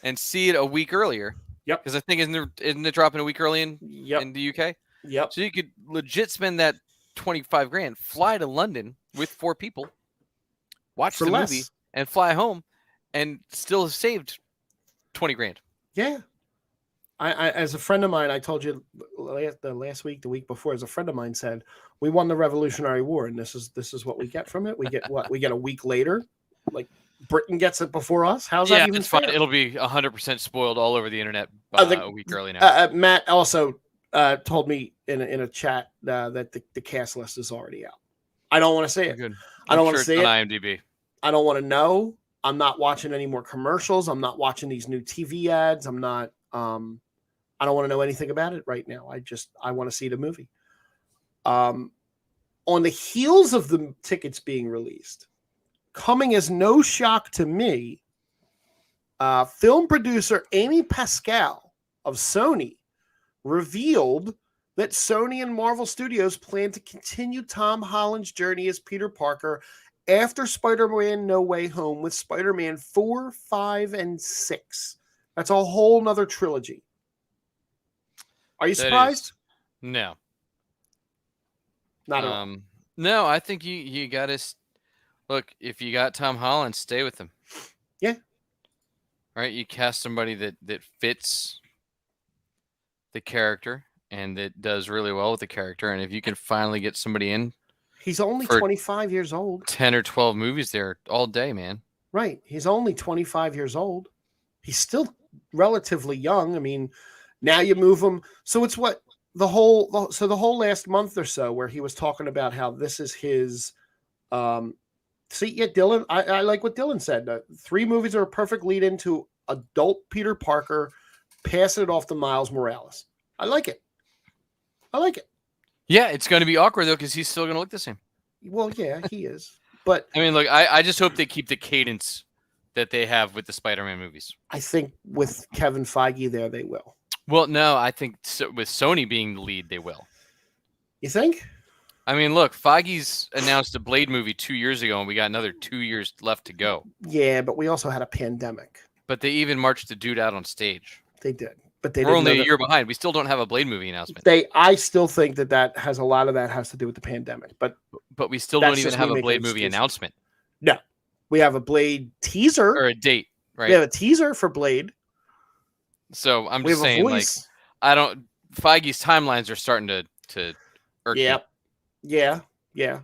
Speaker 2: and see it a week earlier.
Speaker 1: Yep.
Speaker 2: Because I think isn't it dropping a week early in the UK?
Speaker 1: Yep.
Speaker 2: So you could legit spend that $25,000, fly to London with 4 people, watch the movie, and fly home, and still have saved $20,000.
Speaker 1: Yeah. I as a friend of mine, I told you last week, the week before, as a friend of mine said, we won the Revolutionary War, and this is what we get from it. We get what? We get a week later, like Britain gets it before us. How's that even fair?
Speaker 2: Fine. It'll be 100% spoiled all over the internet a week early now.
Speaker 1: Matt also told me in a chat that the cast list is already out. I don't want to say it.
Speaker 2: Good.
Speaker 1: I don't want to say it
Speaker 2: on IMDb.
Speaker 1: I don't want to know. I'm not watching any more commercials. I'm not watching these new TV ads. I'm not. I don't want to know anything about it right now. I want to see the movie. On the heels of the tickets being released, coming as no shock to me, film producer Amy Pascal of Sony revealed that Sony and Marvel Studios plan to continue Tom Holland's journey as Peter Parker after Spider-Man No Way Home with Spider-Man 4, 5, and 6. That's a whole nother trilogy. Are you surprised?
Speaker 2: No.
Speaker 1: Not at all.
Speaker 2: No, I think you got to look. If you got Tom Holland, stay with him.
Speaker 1: Yeah.
Speaker 2: All right. You cast somebody that fits the character and that does really well with the character. And if you can finally get somebody in,
Speaker 1: he's only 25 years old.
Speaker 2: 10 or 12 movies there all day, man.
Speaker 1: Right. He's only 25 years old. He's still relatively young. I mean, now you move him. So it's what the whole last month or so where he was talking about how this is his Dylan, I like what Dylan said. 3 movies are a perfect lead into adult Peter Parker passing it off to Miles Morales. I like it.
Speaker 2: Yeah, it's going to be awkward though because he's still going to look the same.
Speaker 1: Well, yeah, he is. But
Speaker 2: I mean, look, I just hope they keep the cadence that they have with the Spider-Man movies.
Speaker 1: I think with Kevin Feige there, they will.
Speaker 2: Well, no, I think with Sony being the lead, they will.
Speaker 1: You think?
Speaker 2: I mean, look, Feige's announced a Blade movie 2 years ago, and we got another 2 years left to go.
Speaker 1: Yeah, but we also had a pandemic.
Speaker 2: But they even marched the dude out on stage.
Speaker 1: They did. But we're
Speaker 2: only a year behind. We still don't have a Blade movie announcement.
Speaker 1: I still think that has a lot of that has to do with the pandemic. But
Speaker 2: we still don't even have a Blade movie announcement.
Speaker 1: No. We have a Blade teaser.
Speaker 2: Or a date, right?
Speaker 1: We have a teaser for Blade.
Speaker 2: So I'm just saying, like, Feige's timelines are starting to irk me.
Speaker 1: Yeah, yeah.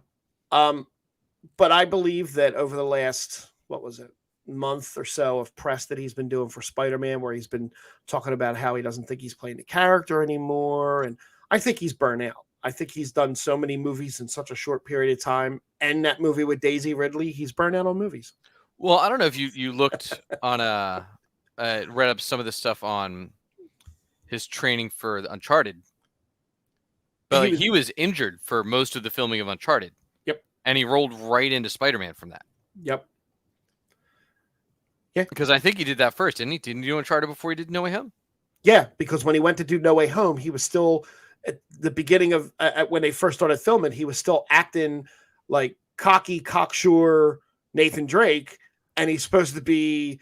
Speaker 1: But I believe that over the last, what was it, month or so of press that he's been doing for Spider-Man, where he's been talking about how he doesn't think he's playing the character anymore. And I think he's burnt out. I think he's done so many movies in such a short period of time. And that movie with Daisy Ridley, he's burnt out on movies.
Speaker 2: Well, I don't know if you looked on read up some of the stuff on his training for the Uncharted. But he was injured for most of the filming of Uncharted.
Speaker 1: Yep.
Speaker 2: And he rolled right into Spider-Man from that.
Speaker 1: Yep. Yeah.
Speaker 2: Because I think he did that first, didn't he? Didn't he do Uncharted before he did No Way Home?
Speaker 1: Yeah, because when he went to do No Way Home, he was still at the beginning of when they first started filming, he was still acting like cocky, cocksure Nathan Drake, and he's supposed to be,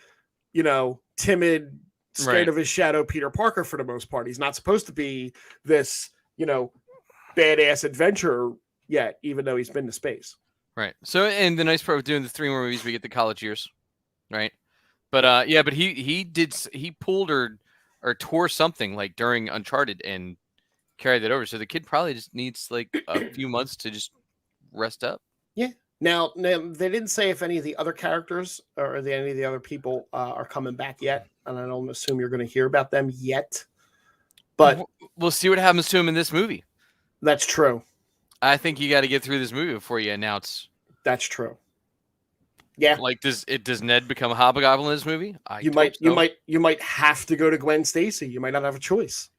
Speaker 1: timid, scared of his shadow Peter Parker for the most part. He's not supposed to be this, badass adventurer yet, even though he's been to space.
Speaker 2: Right. So, and the nice part of doing the 3 more movies, we get the college years, right? But but he pulled or tore something like during Uncharted and carried that over. So the kid probably just needs like a few months to just rest up.
Speaker 1: Yeah. Now they didn't say if any of the other characters or any of the other people are coming back yet, and I don't assume you're going to hear about them yet. But
Speaker 2: we'll see what happens to him in this movie.
Speaker 1: That's true.
Speaker 2: I think you got to get through this movie before you announce.
Speaker 1: That's true. Yeah.
Speaker 2: Like does Ned become a hobgoblin in this movie?
Speaker 1: You might have to go to Gwen Stacy. You might not have a choice.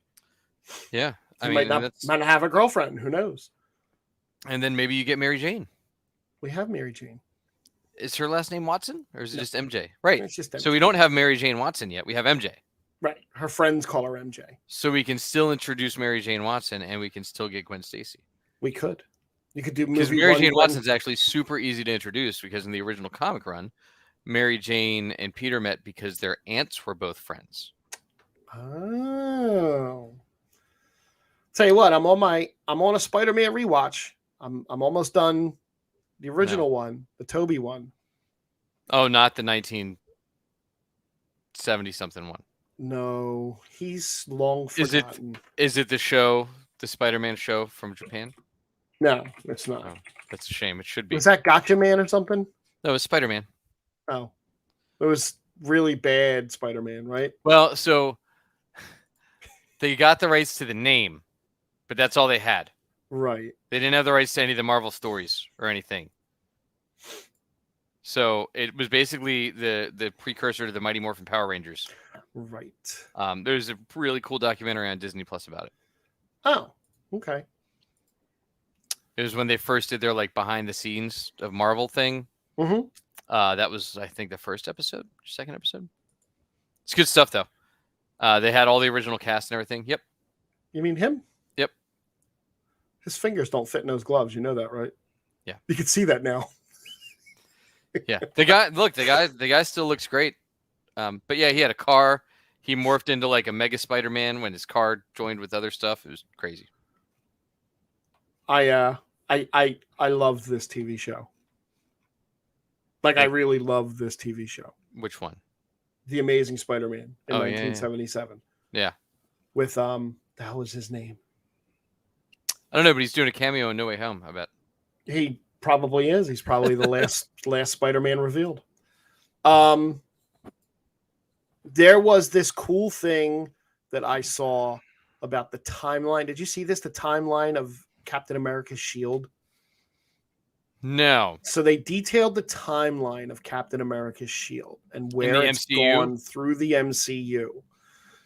Speaker 2: Yeah.
Speaker 1: You might not have a girlfriend. Who knows?
Speaker 2: And then maybe you get Mary Jane.
Speaker 1: We have Mary Jane.
Speaker 2: Is her last name Watson or is it just MJ? Right.
Speaker 1: It's just MJ.
Speaker 2: So we don't have Mary Jane Watson yet. We have MJ.
Speaker 1: Right. Her friends call her MJ.
Speaker 2: So we can still introduce Mary Jane Watson and we can still get Gwen Stacy.
Speaker 1: We could. You could do movie
Speaker 2: because Mary Jane Watson's actually super easy to introduce because in the original comic run, Mary Jane and Peter met because their aunts were both friends.
Speaker 1: Oh. Tell you what, I'm on a Spider-Man rewatch. I'm almost done the original one, the Tobey one.
Speaker 2: Oh, not the 1970 something one.
Speaker 1: No, he's long forgotten.
Speaker 2: Is it the show, the Spider-Man show from Japan?
Speaker 1: No, it's not.
Speaker 2: Oh, that's a shame. It should be.
Speaker 1: Was that Gotcha Man or something?
Speaker 2: No, it was Spider-Man.
Speaker 1: Oh, it was really bad Spider-Man, right?
Speaker 2: Well, so they got the rights to the name, but that's all they had.
Speaker 1: Right.
Speaker 2: They didn't have the rights to any of the Marvel stories or anything. So it was basically the precursor to the Mighty Morphin Power Rangers.
Speaker 1: Right.
Speaker 2: There's a really cool documentary on Disney Plus about it.
Speaker 1: Oh, okay.
Speaker 2: It was when they first did their like behind the scenes of Marvel thing.
Speaker 1: Mm-hmm.
Speaker 2: That was, I think, the first episode, second episode. It's good stuff though. They had all the original cast and everything. Yep.
Speaker 1: You mean him?
Speaker 2: Yep.
Speaker 1: His fingers don't fit in those gloves. You know that, right?
Speaker 2: Yeah.
Speaker 1: You can see that now.
Speaker 2: Yeah. The guy still looks great. But yeah, he had a car. He morphed into like a Mega Spider-Man when his car joined with other stuff. It was crazy.
Speaker 1: I love this TV show. Like, I really love this TV show.
Speaker 2: Which one?
Speaker 1: The Amazing Spider-Man in 1977.
Speaker 2: Yeah.
Speaker 1: With the hell was his name?
Speaker 2: I don't know, but he's doing a cameo in No Way Home, I bet.
Speaker 1: He probably is. He's probably the last Spider-Man revealed. There was this cool thing that I saw about the timeline. Did you see this? The timeline of Captain America's shield?
Speaker 2: No.
Speaker 1: So they detailed the timeline of Captain America's shield and where it's gone through the MCU.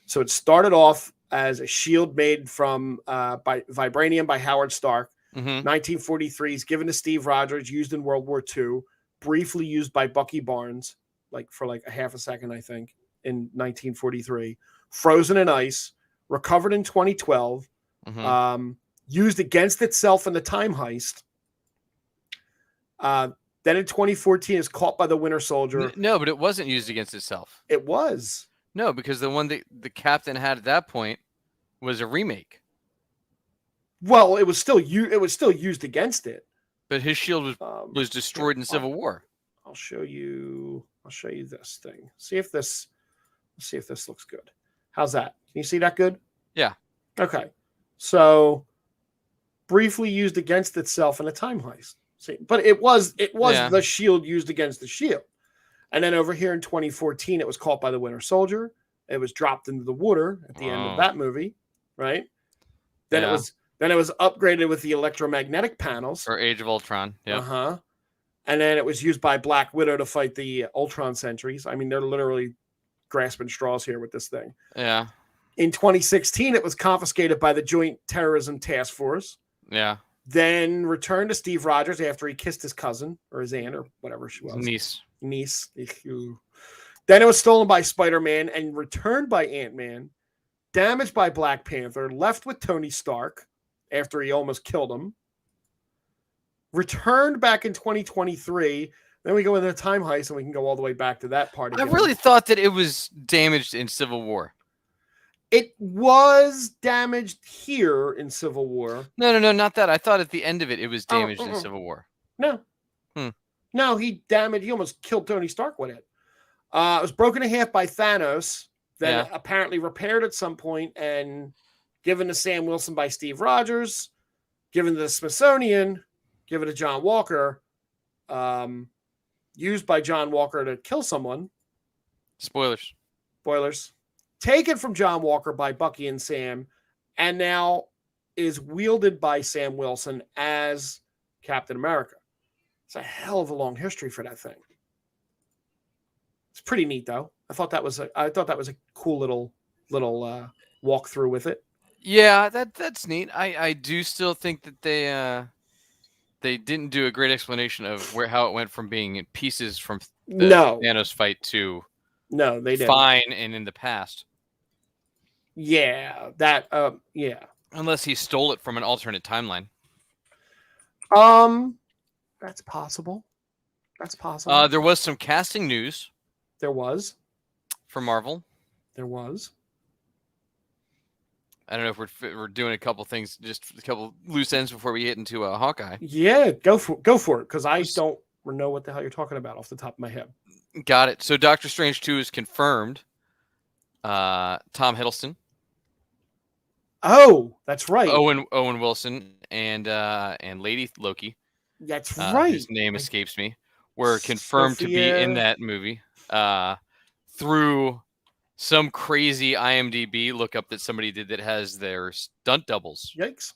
Speaker 1: So it started off as a shield made from by vibranium by Howard Stark. 1943 is given to Steve Rogers, used in World War II, briefly used by Bucky Barnes, for a half a second, I think, in 1943. Frozen in ice, recovered in 2012, used against itself in the time heist. Then in 2014 is caught by the Winter Soldier.
Speaker 2: No, but it wasn't used against itself.
Speaker 1: It was.
Speaker 2: No, because the one that the Captain had at that point was a remake.
Speaker 1: Well, it was still used against it.
Speaker 2: But his shield was destroyed in Civil War.
Speaker 1: I'll show you this thing. See if this looks good. How's that? Can you see that good?
Speaker 2: Yeah.
Speaker 1: Okay. So briefly used against itself in a time heist. See, but it was the shield used against the shield. And then over here in 2014, it was caught by the Winter Soldier. It was dropped into the water at the end of that movie, right? Then it was upgraded with the electromagnetic panels.
Speaker 2: For Age of Ultron. Yeah.
Speaker 1: And then it was used by Black Widow to fight the Ultron sentries. I mean, they're literally grasping straws here with this thing.
Speaker 2: Yeah.
Speaker 1: In 2016, it was confiscated by the Joint Terrorism Task Force.
Speaker 2: Yeah.
Speaker 1: Then returned to Steve Rogers after he kissed his cousin or his aunt or whatever she was. Niece. Then it was stolen by Spider-Man and returned by Ant-Man, damaged by Black Panther, left with Tony Stark after he almost killed him, returned back in 2023. Then we go into the time heist and we can go all the way back to that part again.
Speaker 2: I really thought that it was damaged in Civil War.
Speaker 1: It was damaged here in Civil War.
Speaker 2: No, not that. I thought at the end of it was damaged in Civil War.
Speaker 1: No. No, he almost killed Tony Stark with it. It was broken in half by Thanos, then apparently repaired at some point and given to Sam Wilson by Steve Rogers, given to the Smithsonian, given to John Walker, used by John Walker to kill someone.
Speaker 2: Spoilers.
Speaker 1: Taken from John Walker by Bucky and Sam, and now is wielded by Sam Wilson as Captain America. It's a hell of a long history for that thing. It's pretty neat, though. I thought that was a cool little walkthrough with it.
Speaker 2: Yeah, that's neat. I do still think that they didn't do a great explanation of how it went from being in pieces from the Thanos fight to
Speaker 1: they didn't.
Speaker 2: Fine and in the past.
Speaker 1: Yeah,
Speaker 2: Unless he stole it from an alternate timeline.
Speaker 1: That's possible.
Speaker 2: There was some casting news.
Speaker 1: There was.
Speaker 2: For Marvel.
Speaker 1: There was.
Speaker 2: I don't know if we're doing a couple things, just a couple loose ends before we get into Hawkeye.
Speaker 1: Yeah, go for it, because I don't know what the hell you're talking about off the top of my head.
Speaker 2: Got it. So Doctor Strange 2 is confirmed. Tom Hiddleston.
Speaker 1: Oh, that's right.
Speaker 2: Owen Wilson and Lady Loki.
Speaker 1: That's right.
Speaker 2: His name escapes me. Were confirmed to be in that movie through some crazy IMDb lookup that somebody did that has their stunt doubles.
Speaker 1: Yikes!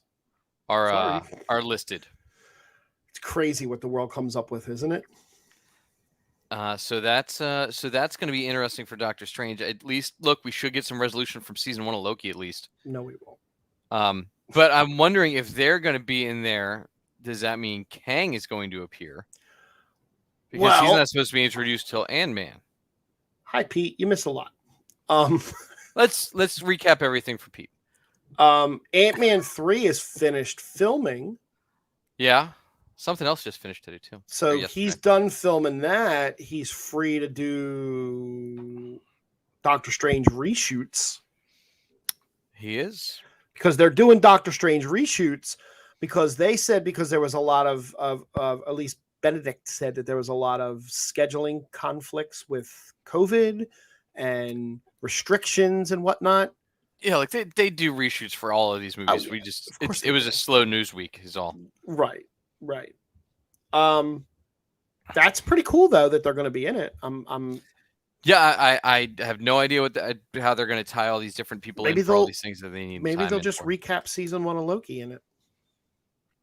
Speaker 2: Are listed.
Speaker 1: It's crazy what the world comes up with, isn't it?
Speaker 2: So that's going to be interesting for Doctor Strange. At least, look, we should get some resolution from season 1 of Loki. At least.
Speaker 1: No, we won't.
Speaker 2: But I'm wondering if they're going to be in there. Does that mean Kang is going to appear? Because he's not supposed to be introduced till Ant-Man.
Speaker 1: Hi, Pete. You missed a lot.
Speaker 2: Let's recap everything for Pete.
Speaker 1: Ant-Man 3 is finished filming.
Speaker 2: Yeah. Something else just finished today, too.
Speaker 1: So he's done filming that. He's free to do Doctor Strange reshoots.
Speaker 2: He is.
Speaker 1: Because they're doing Doctor Strange reshoots because they said there was a lot of at least Benedict said that there was a lot of scheduling conflicts with COVID and restrictions and whatnot.
Speaker 2: Yeah, like they do reshoots for all of these movies.
Speaker 1: Oh, yeah.
Speaker 2: It was a slow news week is all.
Speaker 1: Right. That's pretty cool though that they're going to be in it.
Speaker 2: Yeah, I have no idea how they're going to tie all these different people in for all these things that they need.
Speaker 1: Maybe they'll just recap season 1 of Loki in it.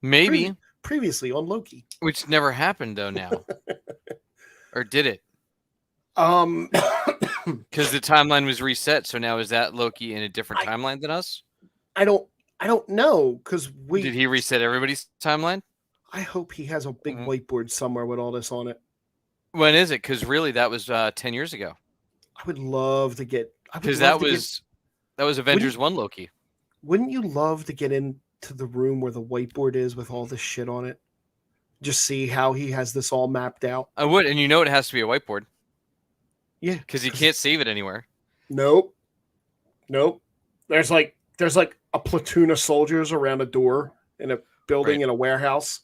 Speaker 2: Maybe
Speaker 1: previously on Loki,
Speaker 2: which never happened though now, or did it? Because the timeline was reset. So now is that Loki in a different timeline than us? I
Speaker 1: don't know because
Speaker 2: did he reset everybody's timeline?
Speaker 1: I hope he has a big whiteboard somewhere with all this on it.
Speaker 2: When is it? Because really, that was 10 years ago.
Speaker 1: I would love to get
Speaker 2: because that was Avengers 1 Loki.
Speaker 1: Wouldn't you love to get into the room where the whiteboard is with all this shit on it? Just see how he has this all mapped out.
Speaker 2: I would, and it has to be a whiteboard.
Speaker 1: Yeah,
Speaker 2: because he can't save it anywhere.
Speaker 1: Nope. There's like a platoon of soldiers around a door in a building in a warehouse,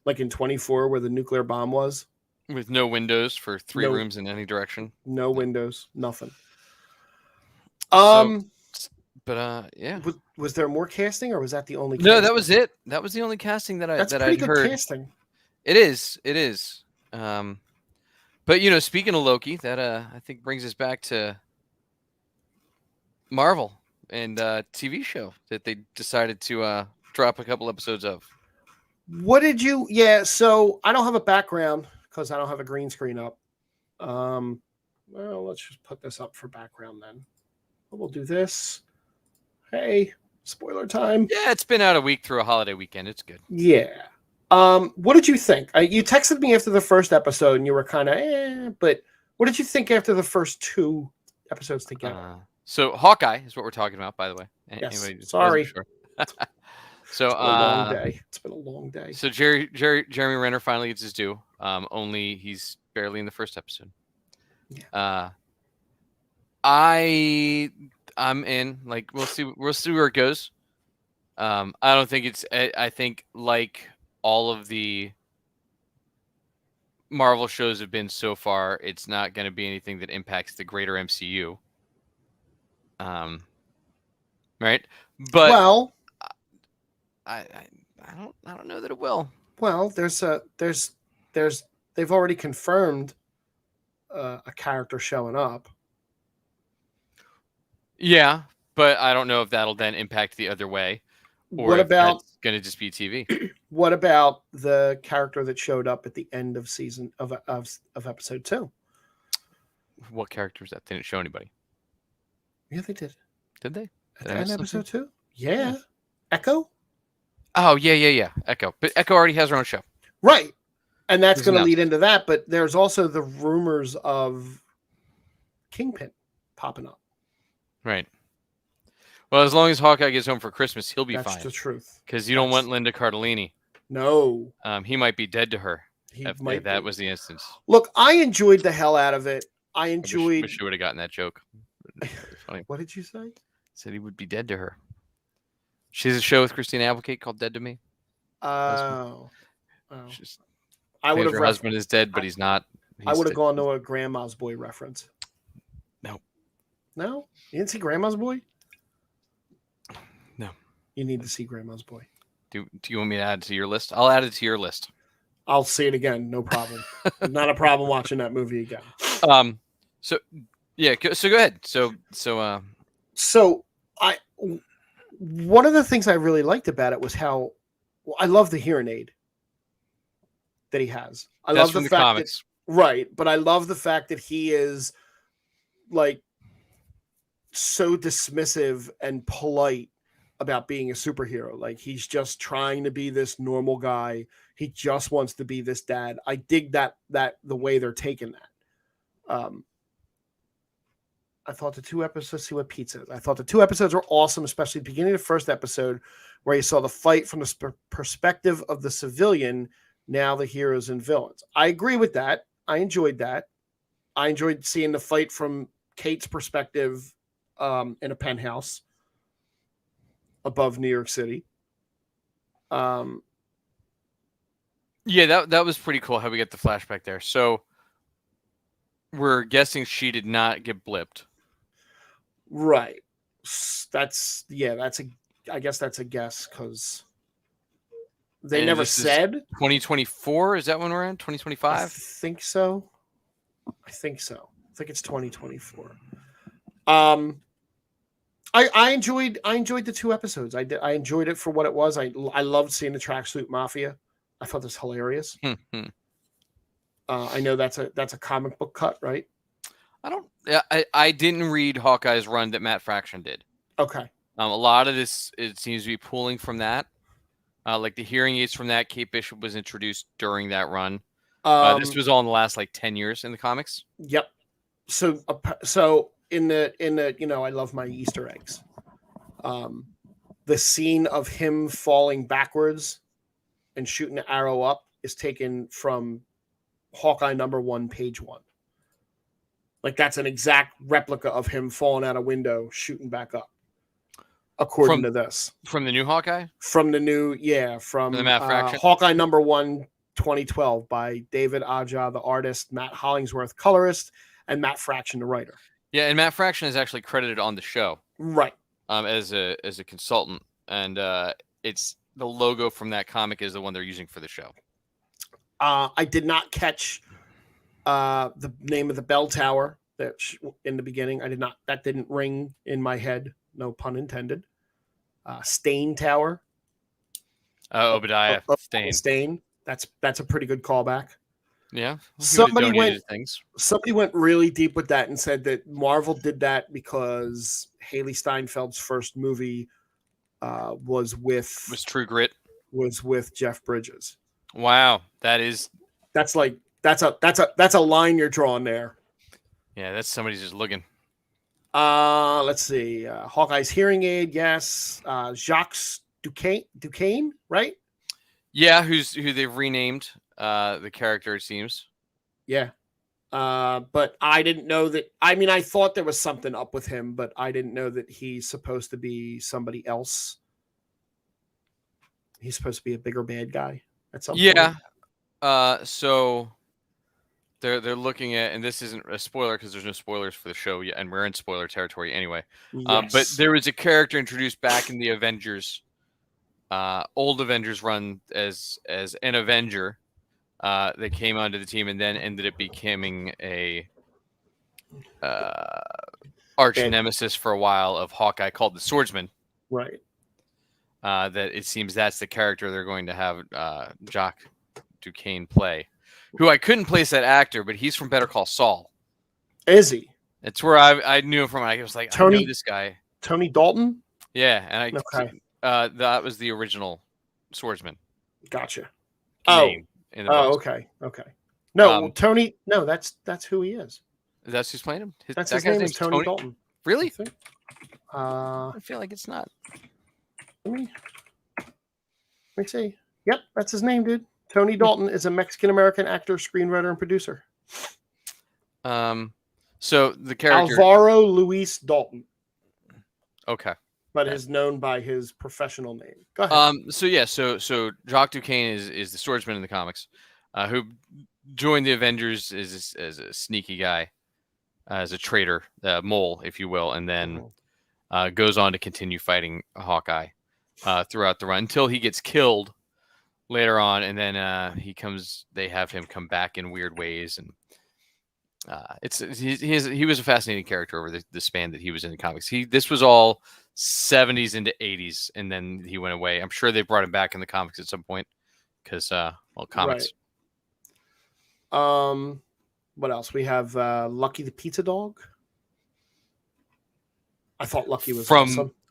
Speaker 1: like in 24 where the nuclear bomb was.
Speaker 2: With no windows for 3 rooms in any direction.
Speaker 1: No windows, nothing.
Speaker 2: But yeah.
Speaker 1: Was there more casting, or was that the only?
Speaker 2: No,
Speaker 1: casting?
Speaker 2: that was it. That was the only casting that
Speaker 1: That's
Speaker 2: I'd
Speaker 1: pretty good
Speaker 2: heard.
Speaker 1: casting.
Speaker 2: It is. But speaking of Loki, that I think brings us back to Marvel and TV show that they decided to drop a couple episodes of.
Speaker 1: What did you? Yeah, so I don't have a background because I don't have a green screen up. Well, let's just put this up for background then. We'll do this. Hey, spoiler time.
Speaker 2: Yeah, it's been out a week through a holiday weekend. It's good.
Speaker 1: Yeah. What did you think? You texted me after the first episode, and you were kind of, but what did you think after the first 2 episodes together?
Speaker 2: So Hawkeye is what we're talking about, by the way.
Speaker 1: Yes. Sorry.
Speaker 2: Sure.
Speaker 1: So it's been a long day. It's been a long day.
Speaker 2: So Jeremy Renner finally gets his due. Only he's barely in the first episode.
Speaker 1: Yeah.
Speaker 2: I'm in. Like we'll see where it goes. I don't think it's. I think like all of the Marvel shows have been so far, it's not going to be anything that impacts the greater MCU. Right. But
Speaker 1: well,
Speaker 2: I don't know that it will.
Speaker 1: Well, they've already confirmed a character showing up.
Speaker 2: Yeah, but I don't know if that'll then impact the other way, or
Speaker 1: what about
Speaker 2: it's going to just be TV.
Speaker 1: What about the character that showed up at the end of season of episode 2?
Speaker 2: What character was that? They didn't show anybody.
Speaker 1: Yeah, they did.
Speaker 2: Did they?
Speaker 1: At the end of episode 2? Yeah. Echo?
Speaker 2: Oh, yeah. Echo. But Echo already has her own show.
Speaker 1: Right. And that's going to lead into that. But there's also the rumors of Kingpin popping up.
Speaker 2: Right. Well, as long as Hawkeye gets home for Christmas, he'll be fine.
Speaker 1: That's the truth.
Speaker 2: Because you don't want Linda Cardellini.
Speaker 1: No.
Speaker 2: He might be dead to her if that was the instance.
Speaker 1: Look, I enjoyed the hell out of it. I wish
Speaker 2: you would have gotten that joke. Funny.
Speaker 1: What did you say?
Speaker 2: Said he would be dead to her. She has a show with Christina Applegate called Dead to Me.
Speaker 1: Oh.
Speaker 2: I would have. Her husband is dead, but he's not.
Speaker 1: I would have gone to a Grandma's Boy reference. No? You didn't see Grandma's Boy?
Speaker 2: No.
Speaker 1: You need to see Grandma's Boy.
Speaker 2: Do you want me to add it to your list? I'll add it to your list.
Speaker 1: I'll see it again. No problem. Not a problem watching that movie again.
Speaker 2: So go ahead. So
Speaker 1: one of the things I really liked about it was how I love the hearing aid that he has. I love the fact that, right, but I love the fact that he is like so dismissive and polite about being a superhero. Like he's just trying to be this normal guy. He just wants to be this dad. I dig that the way they're taking that. I thought the 2 episodes, see what Pete says. I thought the 2 episodes were awesome, especially the beginning of the first episode where you saw the fight from the perspective of the civilian, now the heroes and villains. I agree with that. I enjoyed that. I enjoyed seeing the fight from Kate's perspective in a penthouse above New York City.
Speaker 2: Yeah, that was pretty cool how we get the flashback there. So we're guessing she did not get blipped.
Speaker 1: Right. I guess that's a guess because they never said.
Speaker 2: 2024, is that when we're in? 2025?
Speaker 1: I think so. I think it's 2024. I enjoyed the 2 episodes. I enjoyed it for what it was. I loved seeing the Tracksuit Mafia. I thought this hilarious. I know that's a comic book cut, right?
Speaker 2: I didn't read Hawkeye's run that Matt Fraction did.
Speaker 1: Okay.
Speaker 2: A lot of this, it seems to be pulling from that. Like the hearing aids from that, Kate Bishop was introduced during that run. This was all in the last 10 years in the comics.
Speaker 1: Yep. So in the I love my Easter eggs. The scene of him falling backwards and shooting the arrow up is taken from Hawkeye #1, page 1. Like that's an exact replica of him falling out a window, shooting back up. According to this,
Speaker 2: from the new Hawkeye,
Speaker 1: from the Matt Fraction Hawkeye #1, 2012 by David Aja, the artist, Matt Hollingsworth, colorist, and Matt Fraction, the writer.
Speaker 2: Yeah, and Matt Fraction is actually credited on the show.
Speaker 1: Right.
Speaker 2: as a consultant, and it's the logo from that comic is the one they're using for the show.
Speaker 1: I did not catch the name of the bell tower in the beginning. I did not. That didn't ring in my head. No pun intended. Stain Tower.
Speaker 2: Obadiah Stane.
Speaker 1: Stain. That's a pretty good callback.
Speaker 2: Yeah.
Speaker 1: Somebody went really deep with that and said that Marvel did that because Haley Steinfeld's first movie was
Speaker 2: True Grit.
Speaker 1: Was with Jeff Bridges.
Speaker 2: Wow, that's
Speaker 1: a line you're drawing there.
Speaker 2: Yeah, that's somebody's just looking.
Speaker 1: Let's see. Hawkeye's hearing aid, yes. Jacques Duquesne, right?
Speaker 2: Yeah, who they've renamed the character, it seems.
Speaker 1: Yeah. But I didn't know that. I mean, I thought there was something up with him, but I didn't know that he's supposed to be somebody else. He's supposed to be a bigger bad guy at some point.
Speaker 2: Yeah. So they're looking at, and this isn't a spoiler because there's no spoilers for the show yet, and we're in spoiler territory anyway.
Speaker 1: Yes.
Speaker 2: But there was a character introduced back in the Avengers, old Avengers run as an Avenger that came onto the team and then ended up becoming a arch nemesis for a while of Hawkeye called the Swordsman.
Speaker 1: Right.
Speaker 2: That it seems that's the character they're going to have Jacques Duquesne play, who I couldn't place that actor, but he's from Better Call Saul.
Speaker 1: Is he?
Speaker 2: It's where I knew him from. I was like, I know this guy.
Speaker 1: Tony Dalton?
Speaker 2: Yeah, and that was the original Swordsman.
Speaker 1: Gotcha.
Speaker 2: Okay.
Speaker 1: No, Tony. No, that's who he is.
Speaker 2: That's who's playing him.
Speaker 1: That's his name is Tony Dalton.
Speaker 2: Really?
Speaker 1: I
Speaker 2: feel like it's not.
Speaker 1: Let me see. Yep, that's his name, dude. Tony Dalton is a Mexican-American actor, screenwriter, and producer.
Speaker 2: So the character
Speaker 1: Alvaro Luis Dalton.
Speaker 2: Okay.
Speaker 1: But is known by his professional name. Go ahead.
Speaker 2: So Jacques Duquesne is the swordsman in the comics, who joined the Avengers as a sneaky guy, as a traitor, mole, if you will, and then goes on to continue fighting Hawkeye throughout the run until he gets killed later on, and then they have him come back in weird ways, and he was a fascinating character over the span that he was in the comics. This was all 70s into 80s, and then he went away. I'm sure they brought him back in the comics at some point because comics.
Speaker 1: Right. What else? We have Lucky the Pizza Dog. I thought Lucky was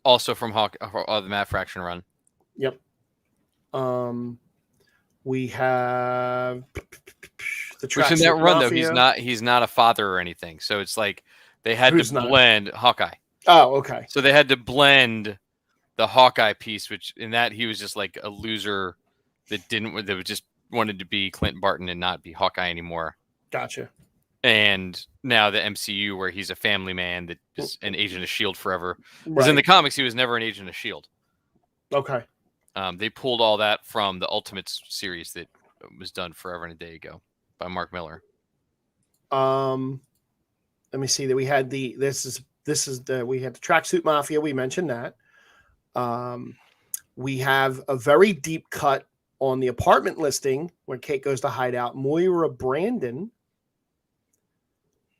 Speaker 2: also from the Matt Fraction run.
Speaker 1: Yep. We have the
Speaker 2: Which in that run Mafia. Though he's not a father or anything, so it's like they had to blend Hawkeye.
Speaker 1: Oh, okay.
Speaker 2: So they had to blend the Hawkeye piece, which in that he was just like a loser that just wanted to be Clint Barton and not be Hawkeye anymore.
Speaker 1: Gotcha.
Speaker 2: And now the MCU, where he's a family man that is an agent of S.H.I.E.L.D. forever. Because in the comics, he was never an agent of S.H.I.E.L.D.
Speaker 1: Okay.
Speaker 2: They pulled all that from the Ultimates series that was done forever and a day ago by Mark Miller.
Speaker 1: Let me see that we had we had the Tracksuit Mafia. We mentioned that. We have a very deep cut on the apartment listing when Kate goes to hide out. Moira Brandon.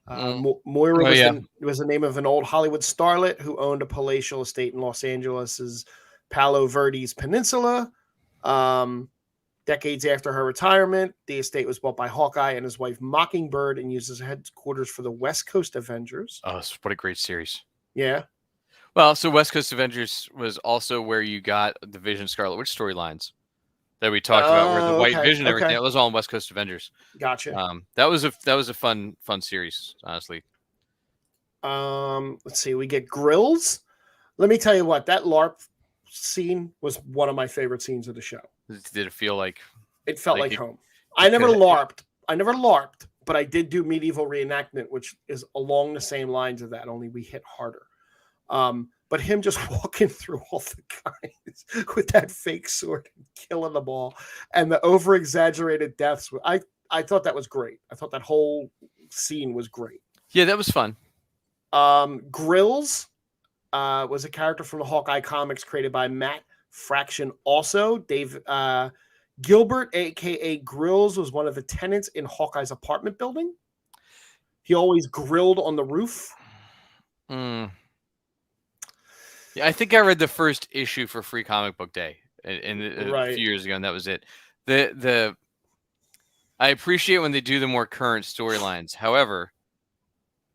Speaker 1: Moira was the name of an old Hollywood starlet who owned a palatial estate in Los Angeles' Palo Verdes Peninsula. Decades after her retirement, the estate was bought by Hawkeye and his wife Mockingbird and used as headquarters for the West Coast Avengers.
Speaker 2: Oh, what a great series.
Speaker 1: Yeah.
Speaker 2: Well, so West Coast Avengers was also where you got the Vision Scarlet Witch storylines that we talked about, where the White Vision and everything. That was all in West Coast Avengers.
Speaker 1: Gotcha.
Speaker 2: That was a fun series, honestly.
Speaker 1: Let's see. We get Grills. Let me tell you what, that LARP scene was one of my favorite scenes of the show.
Speaker 2: Did it feel like?
Speaker 1: It felt like home. I never LARPed, but I did do medieval reenactment, which is along the same lines of that, only we hit harder. But him just walking through all the guys with that fake sword and killing them all, and the over-exaggerated deaths. I thought that was great. I thought that whole scene was great.
Speaker 2: Yeah, that was fun.
Speaker 1: Grills. was a character from the Hawkeye comics created by Matt Fraction. Also, Dave Gilbert, a.k.a. Grills, was one of the tenants in Hawkeye's apartment building. He always grilled on the roof.
Speaker 2: Yeah, I think I read the first issue for Free Comic Book Day a few years ago, and that was it. I appreciate when they do the more current storylines. However,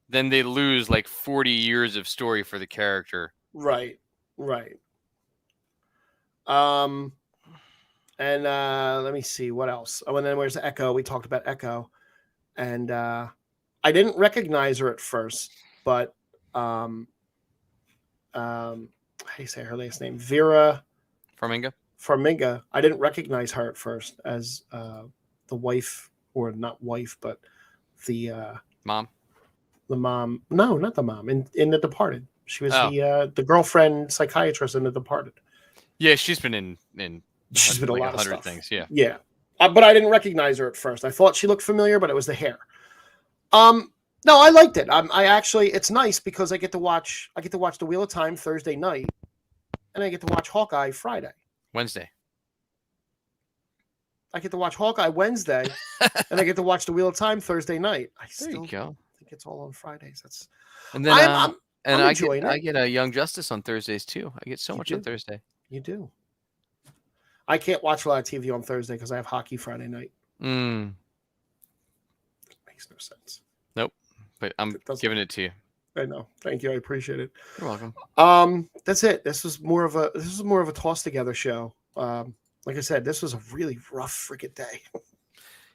Speaker 2: then they lose like 40 years of story for the character.
Speaker 1: Right. And let me see what else. Oh, and then where's Echo? We talked about Echo, and I didn't recognize her at first, but how do you say her last name? Vera Farmiga. I didn't recognize her at first as the wife, or not wife, but the
Speaker 2: mom.
Speaker 1: The mom. No, not the mom. In The Departed. She was the girlfriend psychiatrist in The Departed.
Speaker 2: Yeah, she's been in
Speaker 1: she's been like
Speaker 2: 100
Speaker 1: stuff.
Speaker 2: things. Yeah.
Speaker 1: Yeah. But I didn't recognize her at first. I thought she looked familiar, but it was the hair. No, I liked it. I actually, it's nice because I get to watch The Wheel of Time Thursday night, and I get to watch Hawkeye
Speaker 2: Wednesday.
Speaker 1: I get to watch Hawkeye Wednesday, and I get to watch The Wheel of Time Thursday night.
Speaker 2: There you go.
Speaker 1: I think it's all on Fridays.
Speaker 2: And then I'm enjoying it. I get a Young Justice on Thursdays too. I get so much on Thursday.
Speaker 1: You do. I can't watch a lot of TV on Thursday because I have hockey Friday night.
Speaker 2: It
Speaker 1: makes no sense.
Speaker 2: Nope. But I'm giving it to you.
Speaker 1: I know. Thank you. I appreciate it.
Speaker 2: You're welcome.
Speaker 1: That's it. This was more of a toss together show. Like I said, this was a really rough freaking day.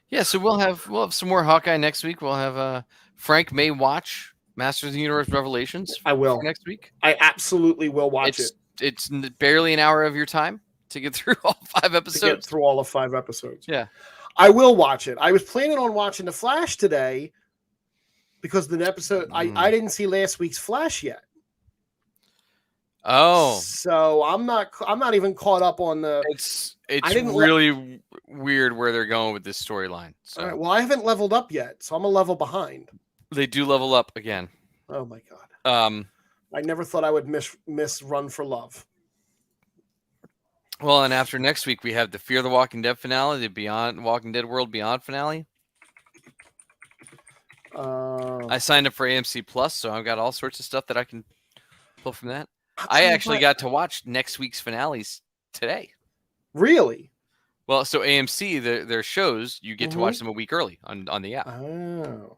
Speaker 2: Yeah, so we'll have some more Hawkeye next week. We'll have Frank may watch Masters of the Universe Revelations.
Speaker 1: I will
Speaker 2: next week.
Speaker 1: I absolutely will watch it.
Speaker 2: It's barely an hour of your time to get through all 5 episodes.
Speaker 1: To get through all of 5 episodes.
Speaker 2: Yeah,
Speaker 1: I will watch it. I was planning on watching The Flash today because the episode I didn't see last week's Flash yet.
Speaker 2: Oh,
Speaker 1: so I'm not even caught up on the.
Speaker 2: It's really weird where they're going with this storyline. So.
Speaker 1: All right, well, I haven't leveled up yet, so I'm a level behind.
Speaker 2: They do level up again.
Speaker 1: Oh my god. I never thought I would miss Run for Love.
Speaker 2: Well, and after next week we have the Fear the Walking Dead finale, the Beyond Walking Dead World Beyond finale. I signed up for AMC Plus, so I've got all sorts of stuff that I can pull from that. I actually got to watch next week's finales today.
Speaker 1: Really?
Speaker 2: Well, so AMC, their shows, you get to watch them a week early on the app.
Speaker 1: Oh,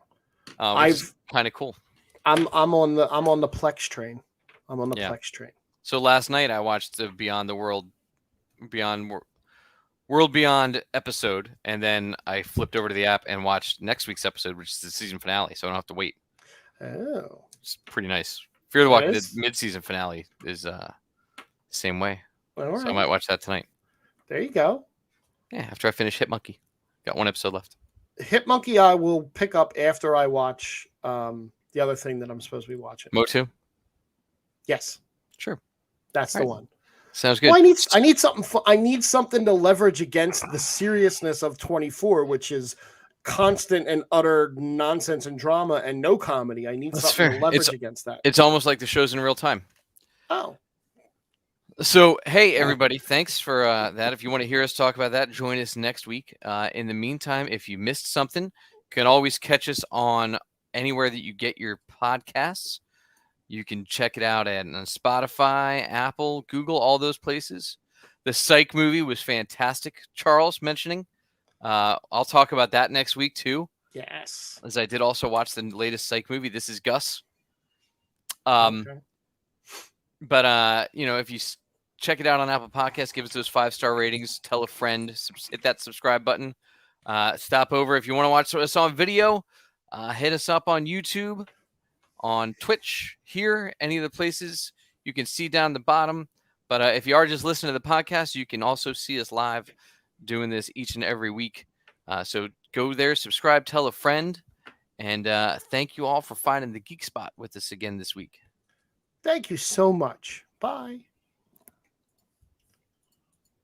Speaker 2: which is kind of cool.
Speaker 1: I'm on the Plex train. I'm on the Plex train.
Speaker 2: So last night I watched the World Beyond episode, and then I flipped over to the app and watched next week's episode, which is the season finale. So I don't have to wait.
Speaker 1: Oh,
Speaker 2: it's pretty nice. Fear the Walking Dead mid-season finale is same way.
Speaker 1: Well,
Speaker 2: so I might watch that tonight.
Speaker 1: There you go.
Speaker 2: Yeah, after I finish Hit Monkey. Got 1 episode left.
Speaker 1: Hit Monkey I will pick up after I watch the other thing that I'm supposed to be watching.
Speaker 2: Motu?
Speaker 1: Yes.
Speaker 2: Sure.
Speaker 1: That's the one.
Speaker 2: Sounds good.
Speaker 1: Well, I need something to leverage against the seriousness of 24, which is constant and utter nonsense and drama and no comedy. I need something to leverage against that.
Speaker 2: It's almost like the show's in real time.
Speaker 1: Oh.
Speaker 2: So, hey, everybody, thanks for that. If you want to hear us talk about that, join us next week. In the meantime, if you missed something, you can always catch us on anywhere that you get your podcasts. You can check it out on Spotify, Apple, Google, all those places. The Psych movie was fantastic, Charles mentioning. I'll talk about that next week, too.
Speaker 1: Yes.
Speaker 2: As I did also watch the latest Psych movie. This is Gus.
Speaker 1: Okay.
Speaker 2: But, if you check it out on Apple Podcasts, give us those 5-star ratings, tell a friend, hit that subscribe button. Stop over. If you want to watch us on video, hit us up on YouTube, on Twitch, here, any of the places you can see down the bottom. But if you are just listening to the podcast, you can also see us live doing this each and every week. So go there, subscribe, tell a friend, and thank you all for finding the Geek Spot with us again this week.
Speaker 1: Thank you so much. Bye.